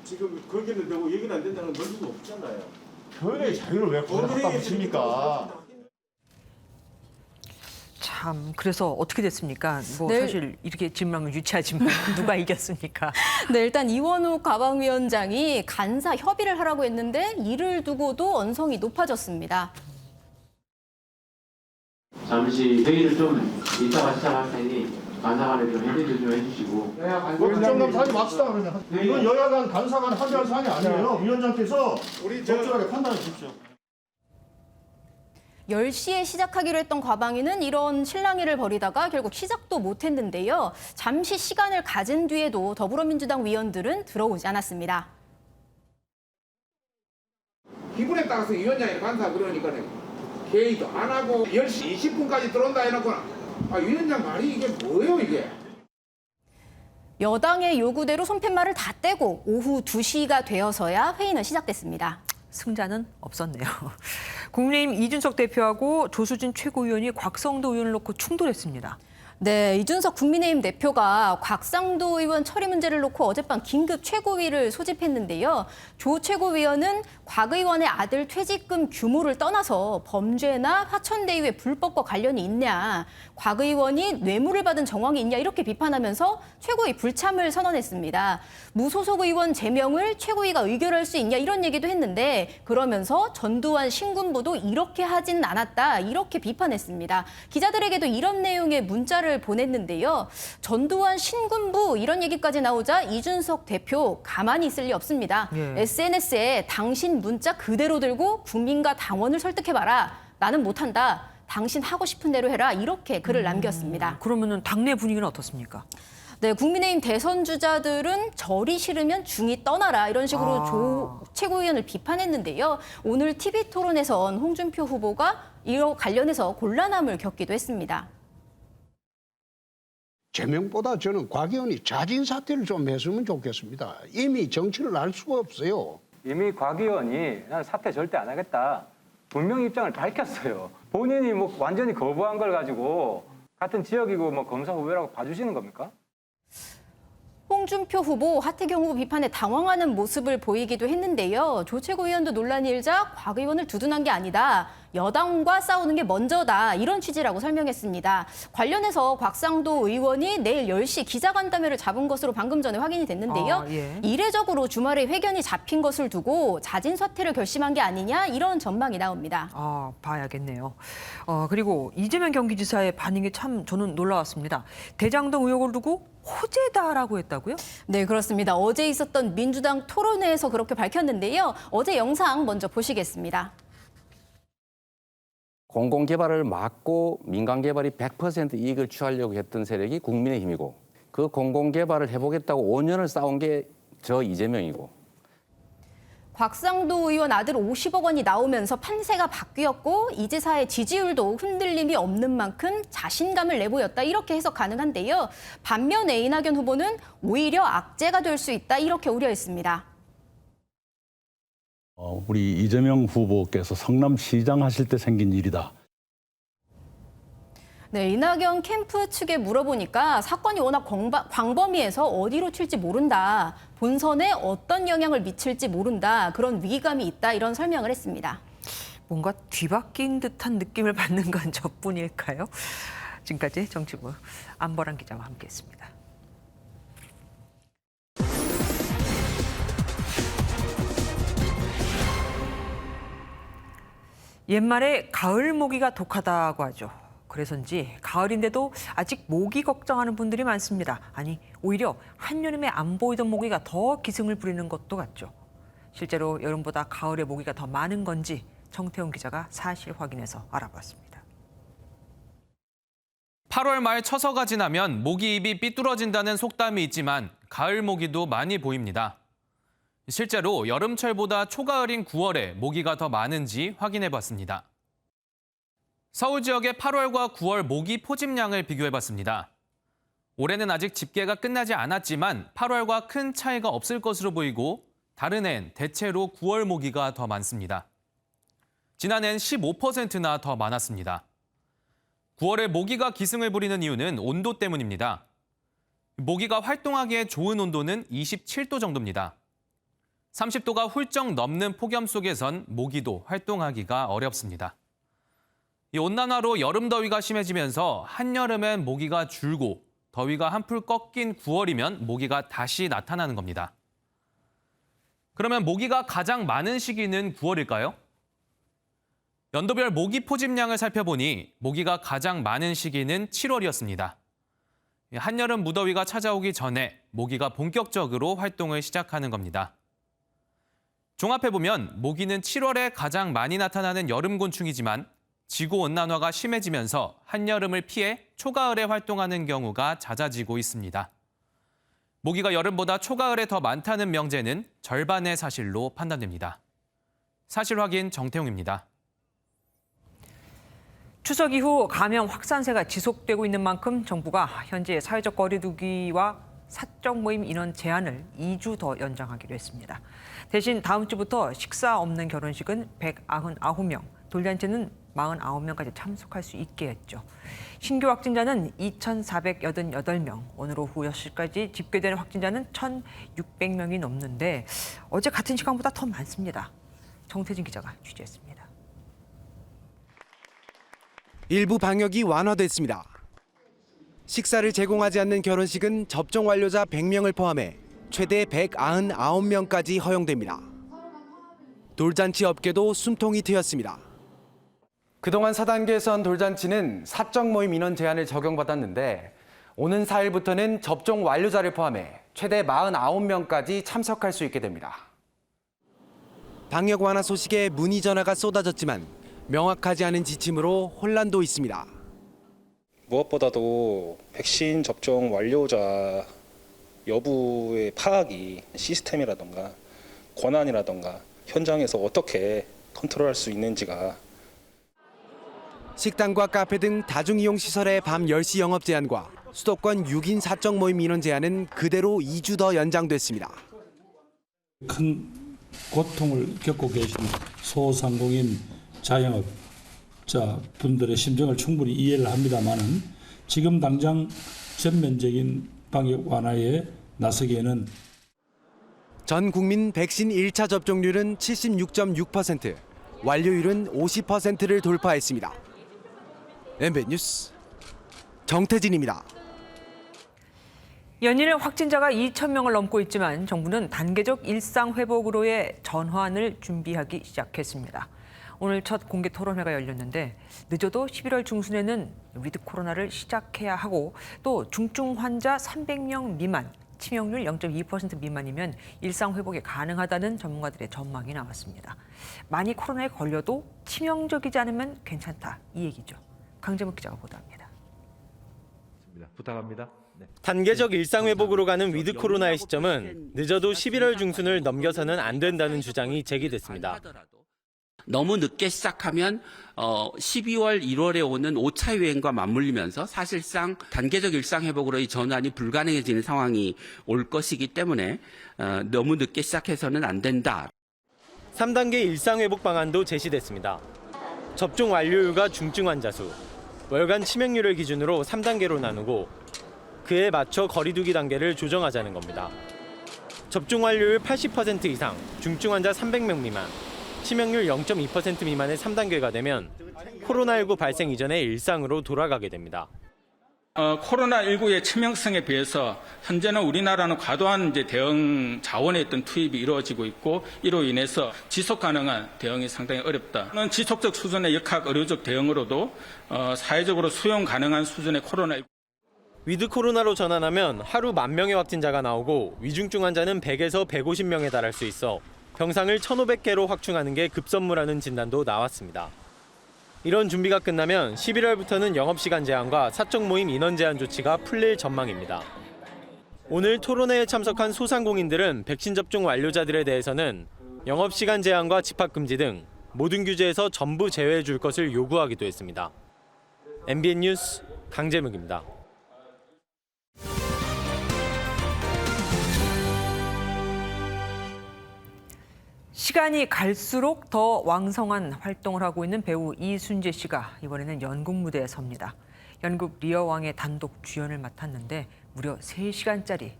지금 거기는 되고 여기는 안 된다는 건 논리가 없잖아요. 표현의 자유를 왜 거기다 갖다 붙입니까? 참, 그래서 어떻게 됐습니까? 뭐 네. 사실 이렇게 질문하면 유치하지만 누가 이겼습니까? 네, 일단 이원욱 과방위원장이 간사 협의를 하라고 했는데 이를 두고도 언성이 높아졌습니다. 잠시 회의를 좀 이따가 시작할 테니 간사 간에 좀 협의를 좀 해주시고. 국정감사 하지 맙시다 그러면. 이건 여야 간 간사 간 합의할 사안이 아니에요. 위원장께서 적절하게 판단해 주십시오. 10시에 시작하기로 했던 과방위는 이런 실랑이를 벌이다가 결국 시작도 못했는데요. 잠시 시간을 가진 뒤에도 더불어민주당 위원들은 들어오지 않았습니다. 기분에 따라서 위원장이 간사 그러니까는 회의도 안 하고 10시 20분까지 들어온다 해놓고는 위원장 말이 이게 뭐예요 이게. 여당의 요구대로 손팻말을 다 떼고 오후 2시가 되어서야 회의는 시작됐습니다. 승자는 없었네요. 국민의힘 이준석 대표하고 조수진 최고위원이 곽성도 의원을 놓고 충돌했습니다. 네, 이준석 국민의힘 대표가 곽상도 의원 처리 문제를 놓고 어젯밤 긴급 최고위를 소집했는데요. 조 최고위원은 곽 의원의 아들 퇴직금 규모를 떠나서 범죄나 화천대유의 불법과 관련이 있냐, 곽 의원이 뇌물을 받은 정황이 있냐 이렇게 비판하면서 최고위 불참을 선언했습니다. 무소속 의원 제명을 최고위가 의결할 수 있냐 이런 얘기도 했는데 그러면서 전두환 신군부도 이렇게 하진 않았다 이렇게 비판했습니다. 기자들에게도 이런 내용의 문자를 보냈는데요. 전두환 신군부 이런 얘기까지 나오자 이준석 대표 가만히 있을 리 없습니다. SNS에 당신 문자 그대로 들고 국민과 당원을 설득해봐라. 나는 못한다. 당신 하고 싶은 대로 해라. 이렇게 글을 남겼습니다. 그러면은 당내 분위기는 어떻습니까? 네, 국민의힘 대선 주자들은 절이 싫으면 중이 떠나라 이런 식으로 조 최고위원을 비판했는데요. 오늘 TV 토론에선 홍준표 후보가 이와 관련해서 곤란함을 겪기도 했습니다. 제명보다 저는 곽 의원이 자진 사퇴를 좀 했으면 좋겠습니다. 이미 정치를 알 수가 없어요. 이미 곽 의원이 난 사퇴 절대 안 하겠다. 분명히 입장을 밝혔어요. 본인이 뭐 완전히 거부한 걸 가지고 같은 지역이고 뭐 검사 후배라고 봐주시는 겁니까? 홍준표 후보, 하태경 후보 비판에 당황하는 모습을 보이기도 했는데요. 조 최고위원도 논란이 일자 곽 의원을 두둔한 게 아니다. 여당과 싸우는 게 먼저다. 이런 취지라고 설명했습니다. 관련해서 곽상도 의원이 내일 10시 기자간담회를 잡은 것으로 방금 전에 확인이 됐는데요. 예. 이례적으로 주말에 회견이 잡힌 것을 두고 자진 사퇴를 결심한 게 아니냐 이런 전망이 나옵니다. 봐야겠네요. 그리고 이재명 경기지사의 반응이 참 저는 놀라웠습니다. 대장동 의혹을 두고 호재다라고 했다고요? 네, 그렇습니다. 어제 있었던 민주당 토론회에서 그렇게 밝혔는데요. 어제 영상 먼저 보시겠습니다. 공공개발을 막고 민간개발이 100% 이익을 취하려고 했던 세력이 국민의힘이고 그 공공개발을 해보겠다고 5년을 싸운 게 저 이재명이고. 곽상도 의원 아들 50억 원이 나오면서 판세가 바뀌었고 이 지사의 지지율도 흔들림이 없는 만큼 자신감을 내보였다 이렇게 해석 가능한데요. 반면에 이낙연 후보는 오히려 악재가 될 수 있다 이렇게 우려했습니다. 우리 이재명 후보께서 성남시장 하실 때 생긴 일이다. 네, 이낙연 캠프 측에 물어보니까 사건이 워낙 광범위해서 어디로 튈지 모른다. 본선에 어떤 영향을 미칠지 모른다. 그런 위기감이 있다. 이런 설명을 했습니다. 뭔가 뒤바뀐 듯한 느낌을 받는 건 저뿐일까요? 지금까지 정치부 안보란 기자와 함께했습니다. 옛말에 가을 모기가 독하다고 하죠. 그래서인지 가을인데도 아직 모기 걱정하는 분들이 많습니다. 아니, 오히려 한여름에 안 보이던 모기가 더 기승을 부리는 것도 같죠. 실제로 여름보다 가을에 모기가 더 많은 건지 정태훈 기자가 사실 확인해서 알아봤습니다. 8월 말 처서가 지나면 모기잎이 삐뚤어진다는 속담이 있지만 가을 모기도 많이 보입니다. 실제로 여름철보다 초가을인 9월에 모기가 더 많은지 확인해봤습니다. 서울 지역의 8월과 9월 모기 포집량을 비교해봤습니다. 올해는 아직 집계가 끝나지 않았지만 8월과 큰 차이가 없을 것으로 보이고 다른 해엔 대체로 9월 모기가 더 많습니다. 지난해엔 15%나 더 많았습니다. 9월에 모기가 기승을 부리는 이유는 온도 때문입니다. 모기가 활동하기에 좋은 온도는 27도 정도입니다. 30도가 훌쩍 넘는 폭염 속에선 모기도 활동하기가 어렵습니다. 이 온난화로 여름 더위가 심해지면서 한여름엔 모기가 줄고 더위가 한풀 꺾인 9월이면 모기가 다시 나타나는 겁니다. 그러면 모기가 가장 많은 시기는 9월일까요? 연도별 모기 포집량을 살펴보니 모기가 가장 많은 시기는 7월이었습니다. 한여름 무더위가 찾아오기 전에 모기가 본격적으로 활동을 시작하는 겁니다. 종합해보면 모기는 7월에 가장 많이 나타나는 여름 곤충이지만 지구온난화가 심해지면서 한여름을 피해 초가을에 활동하는 경우가 잦아지고 있습니다. 모기가 여름보다 초가을에 더 많다는 명제는 절반의 사실로 판단됩니다. 사실 확인 정태웅입니다. 추석 이후 감염 확산세가 지속되고 있는 만큼 정부가 현재 사회적 거리 두기와 사적 모임 인원 제한을 2주 더 연장하기로 했습니다. 대신 다음 주부터 식사 없는 결혼식은 199명, 돌잔치는 49명까지 참석할 수 있게 했죠. 신규 확진자는 2,488명, 오늘 오후 6시까지 집계된 확진자는 1,600명이 넘는데 어제 같은 시간보다 더 많습니다. 정태진 기자가 취재했습니다. 일부 방역이 완화됐습니다. 식사를 제공하지 않는 결혼식은 접종 완료자 100명을 포함해 최대 199명까지 허용됩니다. 돌잔치 업계도 숨통이 트였습니다. 그동안 4단계에선 돌잔치는 사적 모임 인원 제한을 적용받았는데 오는 4일부터는 접종 완료자를 포함해 최대 49명까지 참석할 수 있게 됩니다. 방역 완화 소식에 문의 전화가 쏟아졌지만 명확하지 않은 지침으로 혼란도 있습니다. 무엇보다도 백신 접종 완료자 여부의 파악이 시스템이라던가 권한이라던가 현장에서 어떻게 컨트롤할 수 있는지가. 식당과 카페 등 다중이용 시설의 밤 10시 영업 제한과 수도권 6인 사적 모임 인원 제한은 그대로 2주 더 연장됐습니다. 큰 고통을 겪고 계신 소상공인 자영업자 분들의 심정을 충분히 이해를 합니다만은 지금 당장 전면적인 방역 완화에 나서기에는 전 국민 백신 1차 접종률은 76.6%, 완료율은 50%를 돌파했습니다. MBN 뉴스 정태진입니다. 연일 확진자가 2,000명을 넘고 있지만 정부는 단계적 일상 회복으로의 전환을 준비하기 시작했습니다. 오늘 첫 공개 토론회가 열렸는데 늦어도 11월 중순에는 위드 코로나를 시작해야 하고 또 중증 환자 300명 미만, 치명률 0.2% 미만이면 일상 회복이 가능하다는 전문가들의 전망이 나왔습니다. 많이 코로나에 걸려도 치명적이지 않으면 괜찮다 이 얘기죠. 강재묵 기자가 보도합니다. 부탁합니다. 네. 단계적 일상회복으로 가는 위드 코로나의 시점은 늦어도 11월 중순을 넘겨서는 안 된다는 주장이 제기됐습니다. 너무 늦게 시작하면 12월, 1월에 오는 5차 유행과 맞물리면서 사실상 단계적 일상회복으로의 전환이 불가능해지는 상황이 올 것이기 때문에 너무 늦게 시작해서는 안 된다. 3단계 일상회복 방안도 제시됐습니다. 접종 완료율과 중증 환자 수, 월간 치명률을 기준으로 3단계로 나누고 그에 맞춰 거리두기 단계를 조정하자는 겁니다. 접종 완료율 80% 이상, 중증 환자 300명 미만, 치명률 0.2% 미만의 3단계가 되면 코로나19 발생 이전의 일상으로 돌아가게 됩니다. 코로나19의 치명성에 비해서 현재는 우리나라는 과도한 대응 자원의 어떤 투입이 이루어지고 있고 이로 인해서 지속 가능한 대응이 상당히 어렵다. 지속적 수준의 역학 의료적 대응으로도 사회적으로 수용 가능한 수준의 코로나19 위드 코로나로 전환하면 하루 10,000명의 확진자가 나오고 위중증 환자는 100에서 150명에 달할 수 있어 병상을 1,500개로 확충하는 게 급선무라는 진단도 나왔습니다. 이런 준비가 끝나면 11월부터는 영업시간 제한과 사적 모임 인원 제한 조치가 풀릴 전망입니다. 오늘 토론회에 참석한 소상공인들은 백신 접종 완료자들에 대해서는 영업시간 제한과 집합금지 등 모든 규제에서 전부 제외해 줄 것을 요구하기도 했습니다. MBN 뉴스 강재묵입니다. 시간이 갈수록 더 왕성한 활동을 하고 있는 배우 이순재 씨가 이번에는 연극 무대에 섭니다. 연극 리어왕의 단독 주연을 맡았는데 무려 3시간짜리.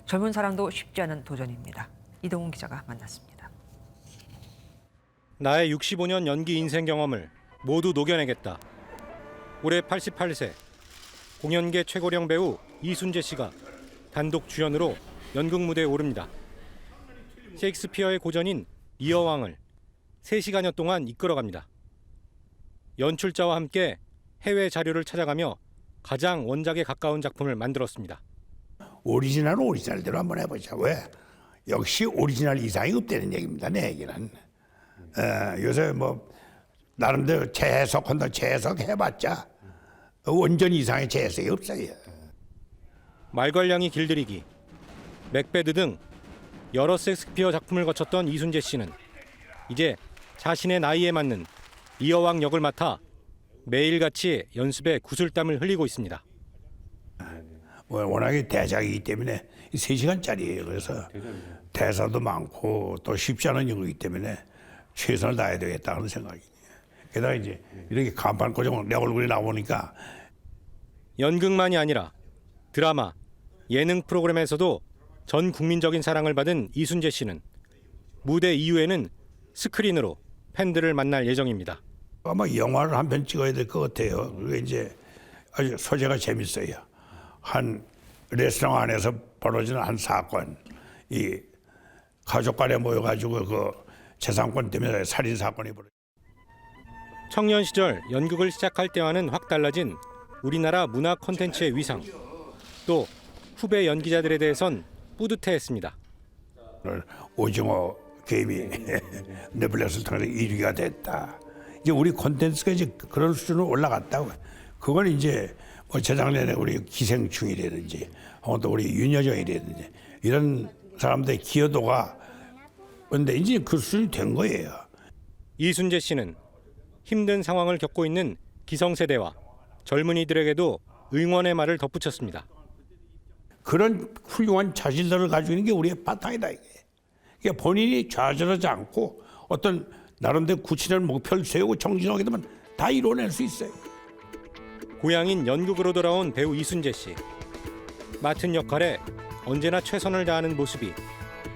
젊은 사람도 쉽지 않은 도전입니다. 이동훈 기자가 만났습니다. 나의 65년 연기 인생 경험을 모두 녹여내겠다. 올해 88세 공연계 최고령 배우 이순재 씨가 단독 주연으로 연극 무대에 오릅니다. 셰익스피어의 고전인 리어왕을 3시간여 동안 이끌어갑니다. 연출자와 함께 해외 자료를 찾아가며 가장 원작에 가까운 작품을 만들었습니다. 오리지널은 오리지널대로 한번 해보자. 왜? 역시 오리지널 이상이 없다는 얘기입니다. 내 얘기는. 요새 뭐 나름대로 재해석한다 재해석해봤자 원전 이상의 재해석이 없어요. 말괄량이 길들이기, 맥베드 등 여러 셰익스피어 작품을 거쳤던 이순재 씨는 이제 자신의 나이에 맞는 리어왕 역을 맡아 매일같이 연습에 구슬땀을 흘리고 있습니다. 워낙에 대작이기 때문에 3시간짜리예요. 그래서 대사도 많고 또 쉽지 않은 연극이기 때문에 최선을 다해야 되겠다 하는 생각이에요. 게다가 이제 이렇게 간판 고정 내 얼굴이 나오니까 연극만이 아니라 드라마, 예능 프로그램에서도 전 국민적인 사랑을 받은 이순재 씨는 무대 이후에는 스크린으로 팬들을 만날 예정입니다. 아마 영화를 한 편 찍어야 될 것 같아요. 그게 이제 아주 소재가 재밌어요. 한 레스토랑 안에서 벌어지는 한 사건, 이 가족 간에 모여가지고 그 재산권 때문에 살인 사건이 벌어져. 청년 시절 연극을 시작할 때와는 확 달라진 우리나라 문화 콘텐츠의 위상, 또 후배 연기자들에 대해선 뿌듯해했습니다. 오징어 게임이 넷플릭스를 통해서 1위가 됐다. 이제 우리 콘텐츠가 이제 그런 수준으로 올라갔다고. 그건 이제 뭐 재작년에 우리 기생충이라든지, 또 우리 윤여정이라든지 이런 사람들의 기여도가 근데 이제 그 수준이 된 거예요. 이순재 씨는 힘든 상황을 겪고 있는 기성세대와 젊은이들에게도 응원의 말을 덧붙였습니다. 그런 훌륭한 자질들을 가지고 있는 게 우리의 바탕이다. 이게 본인이 좌절하지 않고 어떤 나름대로 구체적 목표를 세우고 정진하게 되면 다 이뤄낼 수 있어요. 고향인 연극으로 돌아온 배우 이순재 씨. 맡은 역할에 언제나 최선을 다하는 모습이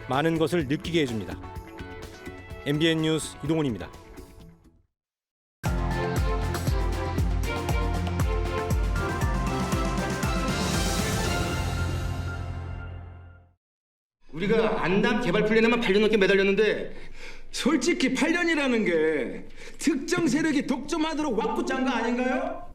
많은 것을 느끼게 해줍니다. MBN 뉴스 이동훈입니다. 우리가 안담 개발 플랜에만 8년 넘게 매달렸는데 솔직히 8년이라는 게 특정 세력이 독점하도록 왁구 짠 거 아닌가요?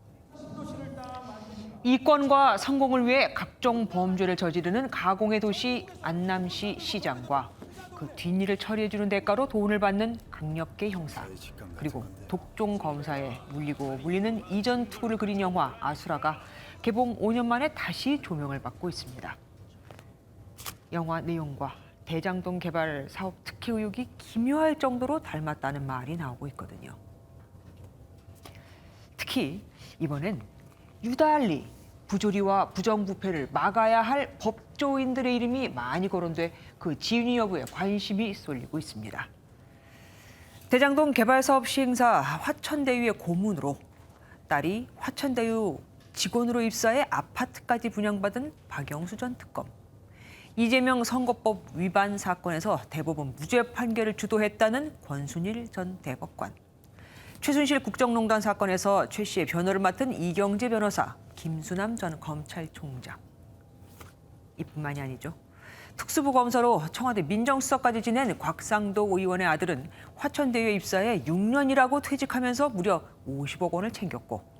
이권과 성공을 위해 각종 범죄를 저지르는 가공의 도시 안남시 시장과 그 뒷일을 처리해주는 대가로 돈을 받는 강력계 형사, 그리고 독종 검사에 물리고 물리는 이전 투구를 그린 영화 아수라가 개봉 5년 만에 다시 조명을 받고 있습니다. 영화 내용과 대장동 개발 사업 특혜 의혹이 기묘할 정도로 닮았다는 말이 나오고 있거든요. 특히 이번엔 유달리 부조리와 부정부패를 막아야 할 법조인들의 이름이 많이 거론돼 그 진위 여부에 관심이 쏠리고 있습니다. 대장동 개발사업 시행사 화천대유의 고문으로 딸이 화천대유 직원으로 입사해 아파트까지 분양받은 박영수 전 특검. 이재명 선거법 위반 사건에서 대법원 무죄 판결을 주도했다는 권순일 전 대법관. 최순실 국정농단 사건에서 최 씨의 변호를 맡은 이경재 변호사, 김수남 전 검찰총장. 이뿐만이 아니죠. 특수부 검사로 청와대 민정수석까지 지낸 곽상도 의원의 아들은 화천대유에 입사해 6년이라고 퇴직하면서 무려 50억 원을 챙겼고,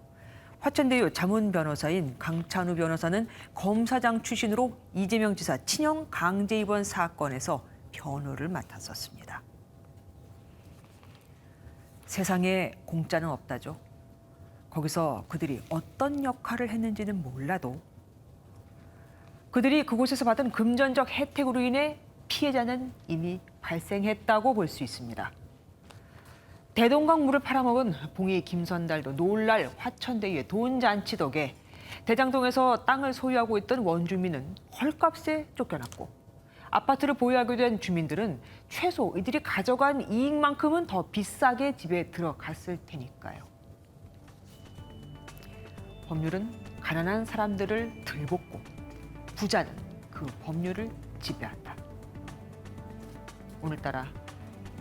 화천대유 자문 변호사인 강찬우 변호사는 검사장 출신으로 이재명 지사 친형 강제 입원 사건에서 변호를 맡았었습니다. 세상에 공짜는 없다죠. 거기서 그들이 어떤 역할을 했는지는 몰라도 그들이 그곳에서 받은 금전적 혜택으로 인해 피해자는 이미 발생했다고 볼 수 있습니다. 대동강 물을 팔아먹은 봉이 김선달도 놀랄 화천대유의 돈잔치 덕에 대장동에서 땅을 소유하고 있던 원주민은 헐값에 쫓겨났고, 아파트를 보유하게 된 주민들은 최소 이들이 가져간 이익만큼은 더 비싸게 집에 들어갔을 테니까요. 법률은 가난한 사람들을 들볶고 부자는 그 법률을 지배한다. 오늘따라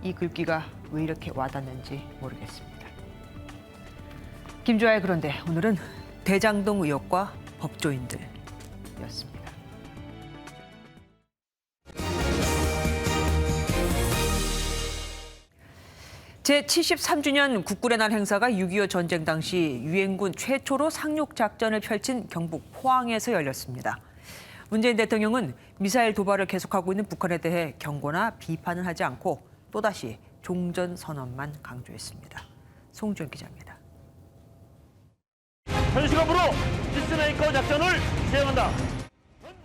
이 글귀가 왜 이렇게 와닿는지 모르겠습니다. 김주아의 그런데 오늘은 대장동 의혹과 법조인들이었습니다. 제73주년 국군의 날 행사가 6.25 전쟁 당시 유엔군 최초로 상륙 작전을 펼친 경북 포항에서 열렸습니다. 문재인 대통령은 미사일 도발을 계속하고 있는 북한에 대해 경고나 비판은 하지 않고 또다시 종전 선언만 강조했습니다. 송준 기자입니다. 현시간부로 피스메이커 작전을 시행한다.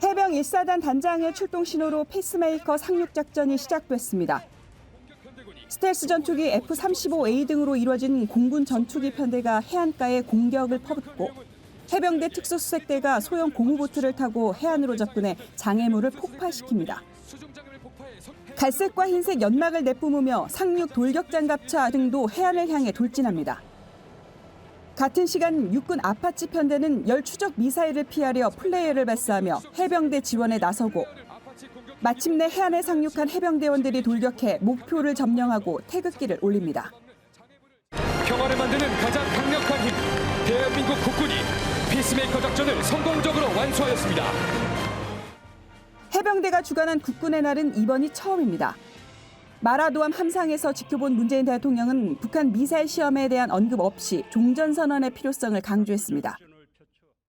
해병 1사단 단장의 출동 신호로 피스메이커 상륙 작전이 시작됐습니다. 스텔스 전투기 F-35A 등으로 이루어진 공군 전투기 편대가 해안가에 공격을 퍼붓고, 해병대 특수수색대가 소형 고무보트를 타고 해안으로 접근해 장애물을 폭파시킵니다. 갈색과 흰색 연막을 내뿜으며 상륙 돌격장갑차 등도 해안을 향해 돌진합니다. 같은 시간 육군 아파치 편대는 열 추적 미사일을 피하려 플레이어를 발사하며 해병대 지원에 나서고, 마침내 해안에 상륙한 해병대원들이 돌격해 목표를 점령하고 태극기를 올립니다. 평화를 만드는 가장 강력한 힘, 대한민국 국군이 피스메이커 작전을 성공적으로 완수하였습니다. 해병대가 주관한 국군의 날은 이번이 처음입니다. 마라도암 함상에서 지켜본 문재인 대통령은 북한 미사일 시험에 대한 언급 없이 종전선언의 필요성을 강조했습니다.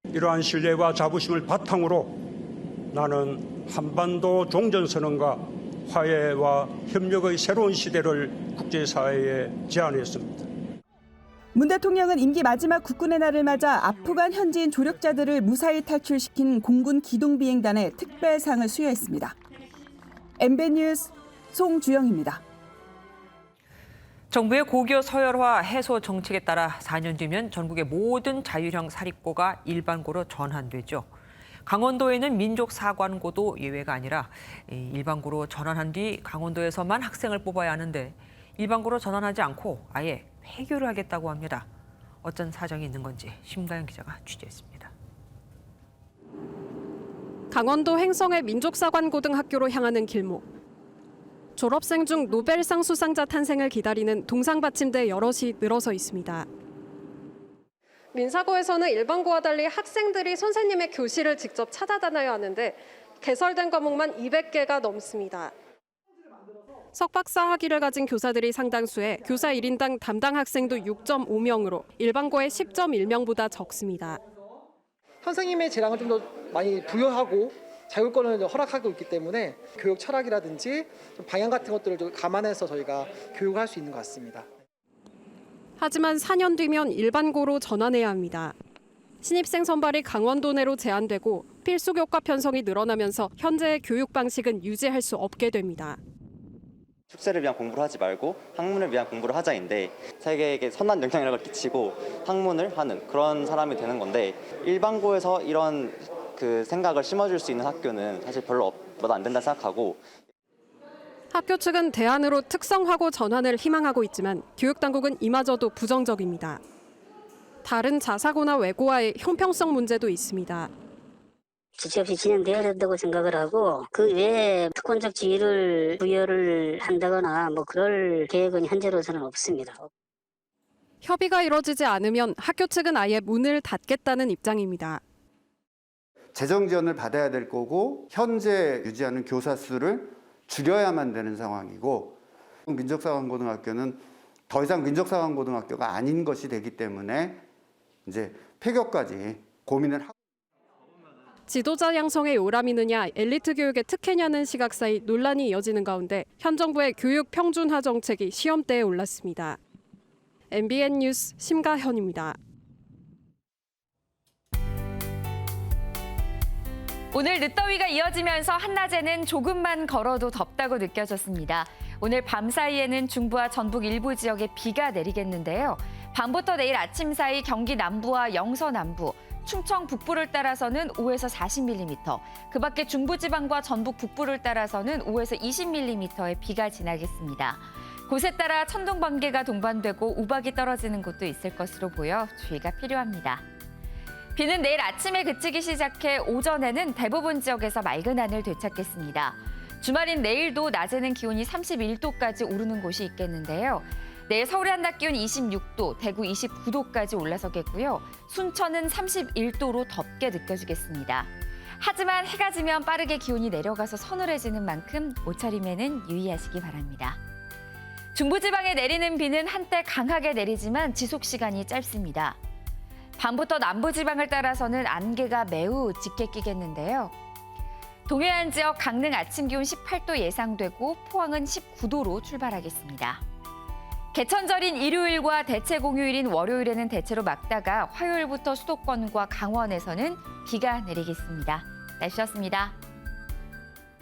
이러한 신뢰와 자부심을 바탕으로 나는 한반도 종전선언과 화해와 협력의 새로운 시대를 국제사회에 제안했습니다. 문 대통령은 임기 마지막 국군의 날을 맞아 아프간 현지인 조력자들을 무사히 탈출시킨 공군 기동비행단의 특별상을 수여했습니다. MBN 뉴스 송주영입니다. 정부의 고교 서열화 해소 정책에 따라 4년 뒤면 전국의 모든 자율형 사립고가 일반고로 전환되죠. 강원도에는 민족사관고도 예외가 아니라 일반고로 전환한 뒤 강원도에서만 학생을 뽑아야 하는데, 일반고로 전환하지 않고 아예 폐교를 하겠다고 합니다. 어떤 사정이 있는 건지 심가연 기자가 취재했습니다. 강원도 횡성의 민족사관고등학교로 향하는 길목. 졸업생 중 노벨상 수상자 탄생을 기다리는 동상받침대 여럿이 늘어서 있습니다. 민사고에서는 일반고와 달리 학생들이 선생님의 교실을 직접 찾아다녀야 하는데 개설된 과목만 200개가 넘습니다. 석박사 학위를 가진 교사들이 상당수에 교사 1인당 담당 학생도 6.5명으로 일반고의 10.1명보다 적습니다. 선생님의 재량을 좀 더 많이 부여하고 자율권을 허락하고 있기 때문에 교육 철학이라든지 방향 같은 것들을 좀 감안해서 저희가 교육할 수 있는 것 같습니다. 하지만 4년 뒤면 일반고로 전환해야 합니다. 신입생 선발이 강원도 내로 제한되고 필수 교과 편성이 늘어나면서 현재의 교육 방식은 유지할 수 없게 됩니다. 축제를 위한 공부를 하지 말고 학문을 위한 공부를 하자인데 세계에게 선한 영향력을 끼치고 학문을 하는 그런 사람이 되는 건데 일반고에서 이런 생각을 심어줄 수 있는 학교는 사실 별로 안 된다 생각하고 학교 측은 대안으로 특성화고 전환을 희망하고 있지만 교육당국은 이마저도 부정적입니다. 다른 자사고나 외고와의 형평성 문제도 있습니다. 지체 없이 진행되어야 된다고 생각을 하고 그 외에 특권적 지위를 부여를 한다거나 그럴 계획은 현재로서는 없습니다. 협의가 이뤄지지 않으면 학교 측은 아예 문을 닫겠다는 입장입니다. 재정 지원을 받아야 될 거고 현재 유지하는 교사 수를 줄여야만 되는 상황이고 민족사관고등학교는 더 이상 민족사관고등학교가 아닌 것이 되기 때문에 이제 폐교까지 고민을 하고 지도자 양성에 요람이느냐 엘리트 교육의 특혜냐는 시각 사이 논란이 이어지는 가운데 현 정부의 교육 평준화 정책이 시험대에 올랐습니다. MBN 뉴스 심가현입니다. 오늘 늦더위가 이어지면서 한낮에는 조금만 걸어도 덥다고 느껴졌습니다. 오늘 밤 사이에는 중부와 전북 일부 지역에 비가 내리겠는데요. 밤부터 내일 아침 사이 경기 남부와 영서 남부, 충청 북부를 따라서는 5에서 40mm, 그 밖에 중부지방과 전북 북부를 따라서는 5에서 20mm의 비가 지나겠습니다. 곳에 따라 천둥 번개가 동반되고 우박이 떨어지는 곳도 있을 것으로 보여 주의가 필요합니다. 비는 내일 아침에 그치기 시작해 오전에는 대부분 지역에서 맑은 하늘 되찾겠습니다. 주말인 내일도 낮에는 기온이 31도까지 오르는 곳이 있겠는데요. 내일 서울의 한낮 기온 26도, 대구 29도까지 올라서겠고요. 순천은 31도로 덥게 느껴지겠습니다. 하지만 해가 지면 빠르게 기온이 내려가서 서늘해지는 만큼 옷차림에는 유의하시기 바랍니다. 중부지방에 내리는 비는 한때 강하게 내리지만 지속 시간이 짧습니다. 밤부터 남부지방을 따라서는 안개가 매우 짙게 끼겠는데요. 동해안 지역 강릉 아침 기온 18도 예상되고 포항은 19도로 출발하겠습니다. 개천절인 일요일과 대체 공휴일인 월요일에는 대체로 맑다가 화요일부터 수도권과 강원에서는 비가 내리겠습니다. 날씨였습니다.